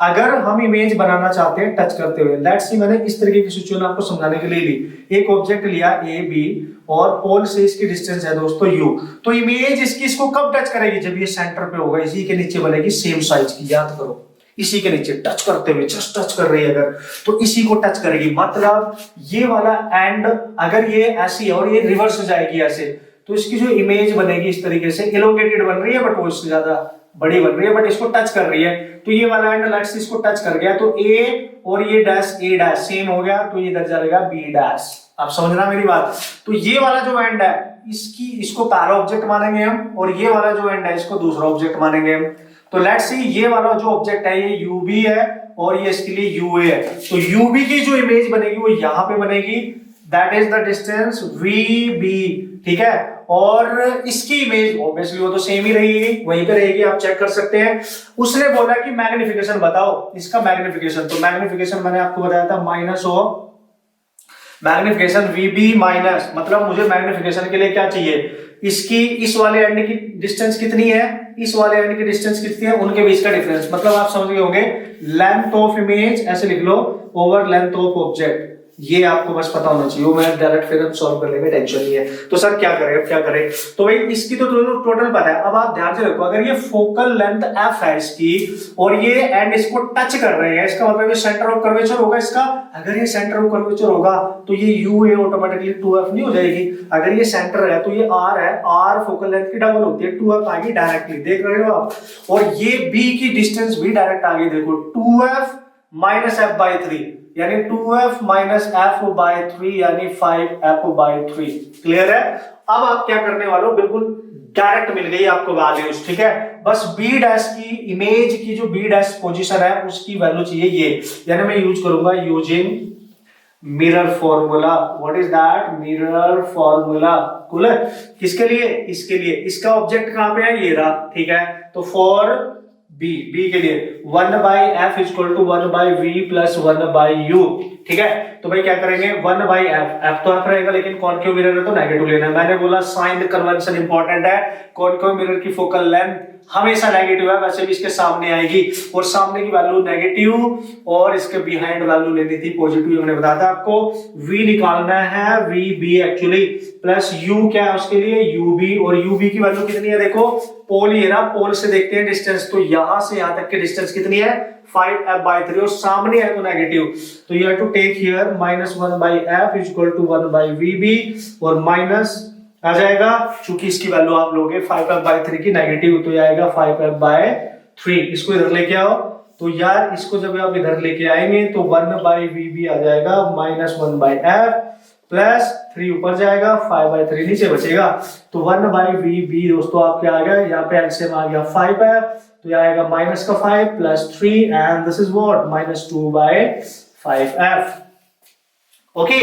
अगर हम इमेज बनाना चाहते हैं टच करते हुए, लेट्स सी मैंने इस तरीके की सिचुएशन आपको समझाने के लिए ली, एक ऑब्जेक्ट लिया ए बी और पोल से इसकी डिस्टेंस है दोस्तों u, तो इमेज इसकी इसको कब टच करेगी, जब ये सेंटर पे होगा, इसी के नीचे बनेगी सेम साइज की, याद करो, इसी के नीचे टच करते हुए, जस्ट टच कर रही है अगर, तो इसी को टच करेगी। मतलब ये वाला एंड अगर ये ऐसी है और ये रिवर्स हो जाएगी ऐसे, तो इसकी जो इमेज बनेगी इस तरीके से, इलोंगेटेड बन रही है बट वो इससे ज्यादा बड़ी बन रही है, बट इसको टच कर रही है, तो ये वाला एंड लेट्स इसको टच कर गया, तो ए और ये डैश ए डैश सेम हो गया, तो ये इधर जाएगा बी डैश। आप समझ रहा मेरी बात। तो ये वाला जो एंड है इसको पहला ऑब्जेक्ट मानेंगे हम, और ये वाला जो एंड है इसको दूसरा ऑब्जेक्ट मानेंगे हम। तो लेट्स सी ये वाला जो ऑब्जेक्ट है ये UB है और ये इसके लिए UA है, तो UB की जो इमेज बनेगी वो यहां पे बनेगी, that is the distance VB, ठीक है, और इसकी इमेज ऑब्वियसली वो तो सेम ही रहेगी, वहीं पे रहेगी, आप चेक कर सकते हैं। उसने बोला कि मैग्निफिकेशन बताओ इसका मैग्निफिकेशन, तो मैग्निफिकेशन मैंने आपको बताया था minus of magnification VB minus, मतलब मुझे मैग्निफिकेशन के लिए क्या चाहिए, इसकी इस वाले एंड की डिस्टेंस कितनी है, इस वाले एंड की डिस्टेंस कितनी है, उनके बीच का डिफरेंस, मतलब आप समझ गए होंगे लेंथ ऑफ इमेज ऐसे लिख लो ओवर लेंथ ऑफ ऑब्जेक्ट, ये आपको बस पता होना चाहिए, मैं डायरेक्ट फिर हम सॉल्व कर लेंगे, टेंशन नहीं है। तो सर क्या करें, क्या करें, तो भाई इसकी तो टोटल पता है। अब आप ध्यान से रखो, अगर ये फोकल लेंथ f है इसकी और ये एंड इसको टच कर रहे हैं, इसका मतलब ये सेंटर ऑफ कर्वेचर होगा इसका, अगर ये सेंटर ऑफ कर्वेचर होगा तो ये UA ऑटोमेटिकली 2f नहीं हो जाएगी, अगर ये सेंटर है तो ये R है, R फोकल लेंथ की डबल होती है, 2f आएगी डायरेक्टली, देख रहे हो आप, और ये B की डिस्टेंस भी डायरेक्ट आ गई, देखो 2f माइनस f/3 यानी 2f माइनस f/3 यानी 5f/3, क्लियर है। अब आप क्या करने वाले हो, बिल्कुल डायरेक्ट मिल गई आपको वैल्यूज, ठीक है, बस B डैश की इमेज की जो B डैश पोजीशन है उसकी वैल्यू चाहिए ये, यानी मैं यूज करूंगा using mirror formula. What is that, mirror formula, cool है, किसके लिए, इसके लिए, इसका ऑब्जेक्ट कहां पे है, ये रहा, ठीक है, तो फॉर B के लिए 1/f equal to 1/v plus 1/u, ठीक है। तो भाई क्या करेंगे, 1/f तो f रहेगा, लेकिन कॉन्केव मिरर है तो नेगेटिव लेना है। मैंने बोला साइन कन्वेंशन इंपॉर्टेंट है, कॉन्केव मिरर की फोकल लेंथ हमेशा नेगेटिव है, वैसे भी इसके सामने आएगी, और सामने की वैल्यू नेगेटिव और इसके बिहाइंड वैल्यू लेनी थी पॉजिटिव, हमने बताया था आपको। v निकालना है, VB एक्चुअली प्लस u क्या है उसके लिए, UB, और UB की वैल्यू कितनी है, देखो पोल ही है ना, पोल से देखते हैं डिस्टेंस, तो यहां से यहां तक की डिस्टेंस कितनी है 5f/3, और सामने है तो नेगेटिव, तो you have to take here minus 1/f equal to 1/VB, और माइनस आ जाएगा, चूंकि इसकी वैल्यू आप लोगे 5f/3 की नेगेटिव, तो ये आएगा 5f/3, इसको इधर लेके आओ, तो यार इसको जब आप इधर लेके आएंगे तो 1/VB आ जाएगा माइनस 1/f प्लस 3 ऊपर जाएगा, 5/3 नीचे बचेगा, तो 1/VB दोस्तों आपके आ गया, यहाँ पे एलसीएम आ गया 5f, तो यह आएगा माइनस का 5 plus 3 and this is what minus 2/5f। Okay,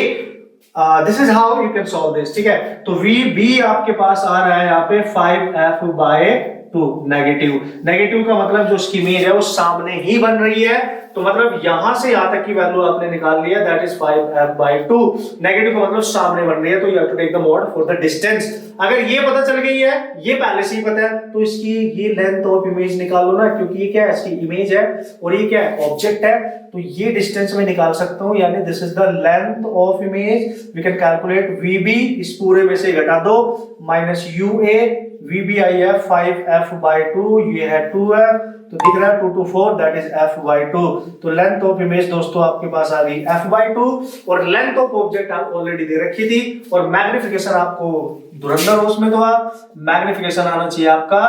this is how you can solve this, ठीक है। तो VB आपके पास आ रहा है यहाँ पे 5f/2 नेगेटिव, नेगेटिव का मतलब जो उसकी इमेज है वो सामने ही बन रही है, तो मतलब यहां से यहां तक की वैल्यू आपने निकाल लिया, दैट इज 5f/2। नेगेटिव का मतलब सामने बन रही है, तो you have to take the mod for the distance. अगर ये पता चल गई है, ये पहले से ही पता है, तो इसकी ये लेंथ ऑफ इमेज निकाल लो ना, क्योंकि ये क्या है, इसकी इमेज है और ये क्या है, ऑब्जेक्ट है, तो ये डिस्टेंस में निकाल सकता हूं, यानी this is the length of image. We can calculate VB, इस पूरे में से घटा दो, माइनस यूए, वीबी आई है 5f/2, ये है 2f, तो दिख रहा है 2 to 4, दैट इज f/2। तो लेंथ ऑफ इमेज दोस्तों आपके पास आ गई f/2, और लेंथ ऑफ ऑब्जेक्ट आप ऑलरेडी दे रखी थी, और मैग्निफिकेशन आपको धुरंधर हो उसमें, तो आप मैग्निफिकेशन आना चाहिए आपका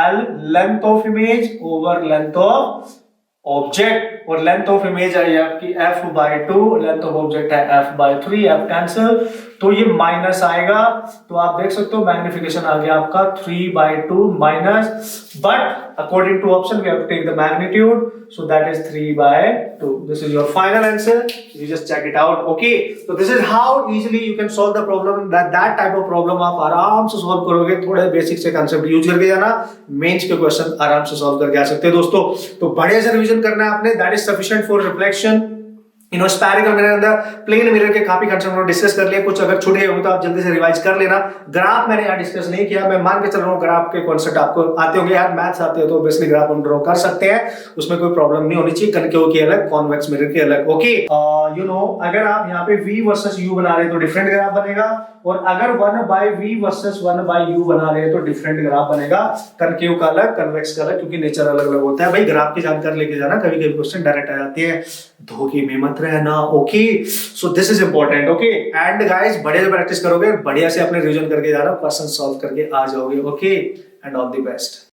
l length of image over length of object, और लेंथ ऑफ इमेज आई आपकी f/2, लेंथ ऑफ ऑब्जेक्ट है f/3, f कैंसिल, तो ये माइनस आएगा, तो आप देख सकते हो मैग्निफिकेशन आ गया आपका 3/2 minus, but according to option we have to take the magnitude, so that is 3/2। This is your final answer, you just check it out. Okay, तो this is how easily you can solve the problem, that type of problem आप आराम से solve करोगे, थोड़े basic से concept use करके जाना, mains के क्वेश्चन आराम से सॉल्व करके आ सकते हैं दोस्तों। तो बढ़िया से रिवीजन करना है आपने, that is sufficient for reflection. Spherical mirror अंदर प्लेन मिरर के काफी कंसेप्ट डिस्कस कर लिया, कुछ अगर छूट गए हो तो आप जल्दी से रिवाइज कर लेना। ग्राफ मैंने यहाँ डिस्कस नहीं किया, मैं मान के चल रहा हूँ ग्राफ के कॉन्सेप्ट आपको आते होंगे यार, मैथ्स आते हो तो ऑब्वियसली ग्राफ हम ड्रॉ कर सकते हैं, उसमें कोई प्रॉब्लम नहीं होनी चाहिए। कनकेव की अलग, कॉन्वेक्स मिरर की अलग। ओके, यू नो अगर आप यहाँ पे v वर्सेस u बना रहे हैं तो डिफरेंट ग्राफ बनेगा, और अगर 1/v वर्सेस 1/u बना रहे हैं तो डिफरेंट ग्राफ बनेगा, कनकेव का अलग, कन्वेक्स का अलग, क्योंकि नेचर अलग अलग होता है। भाई ग्राफ की जानकारी लेके जाना, कभी कभी क्वेश्चन डायरेक्ट आ जाते हैं, धोखे में मत रहना। Okay, so this is important. Okay, and guys बढ़िया से प्रैक्टिस करोगे, बढ़िया से अपने रिवीजन करके जाना, क्वेश्चन सॉल्व करके आ जाओगे। Okay, and all the best.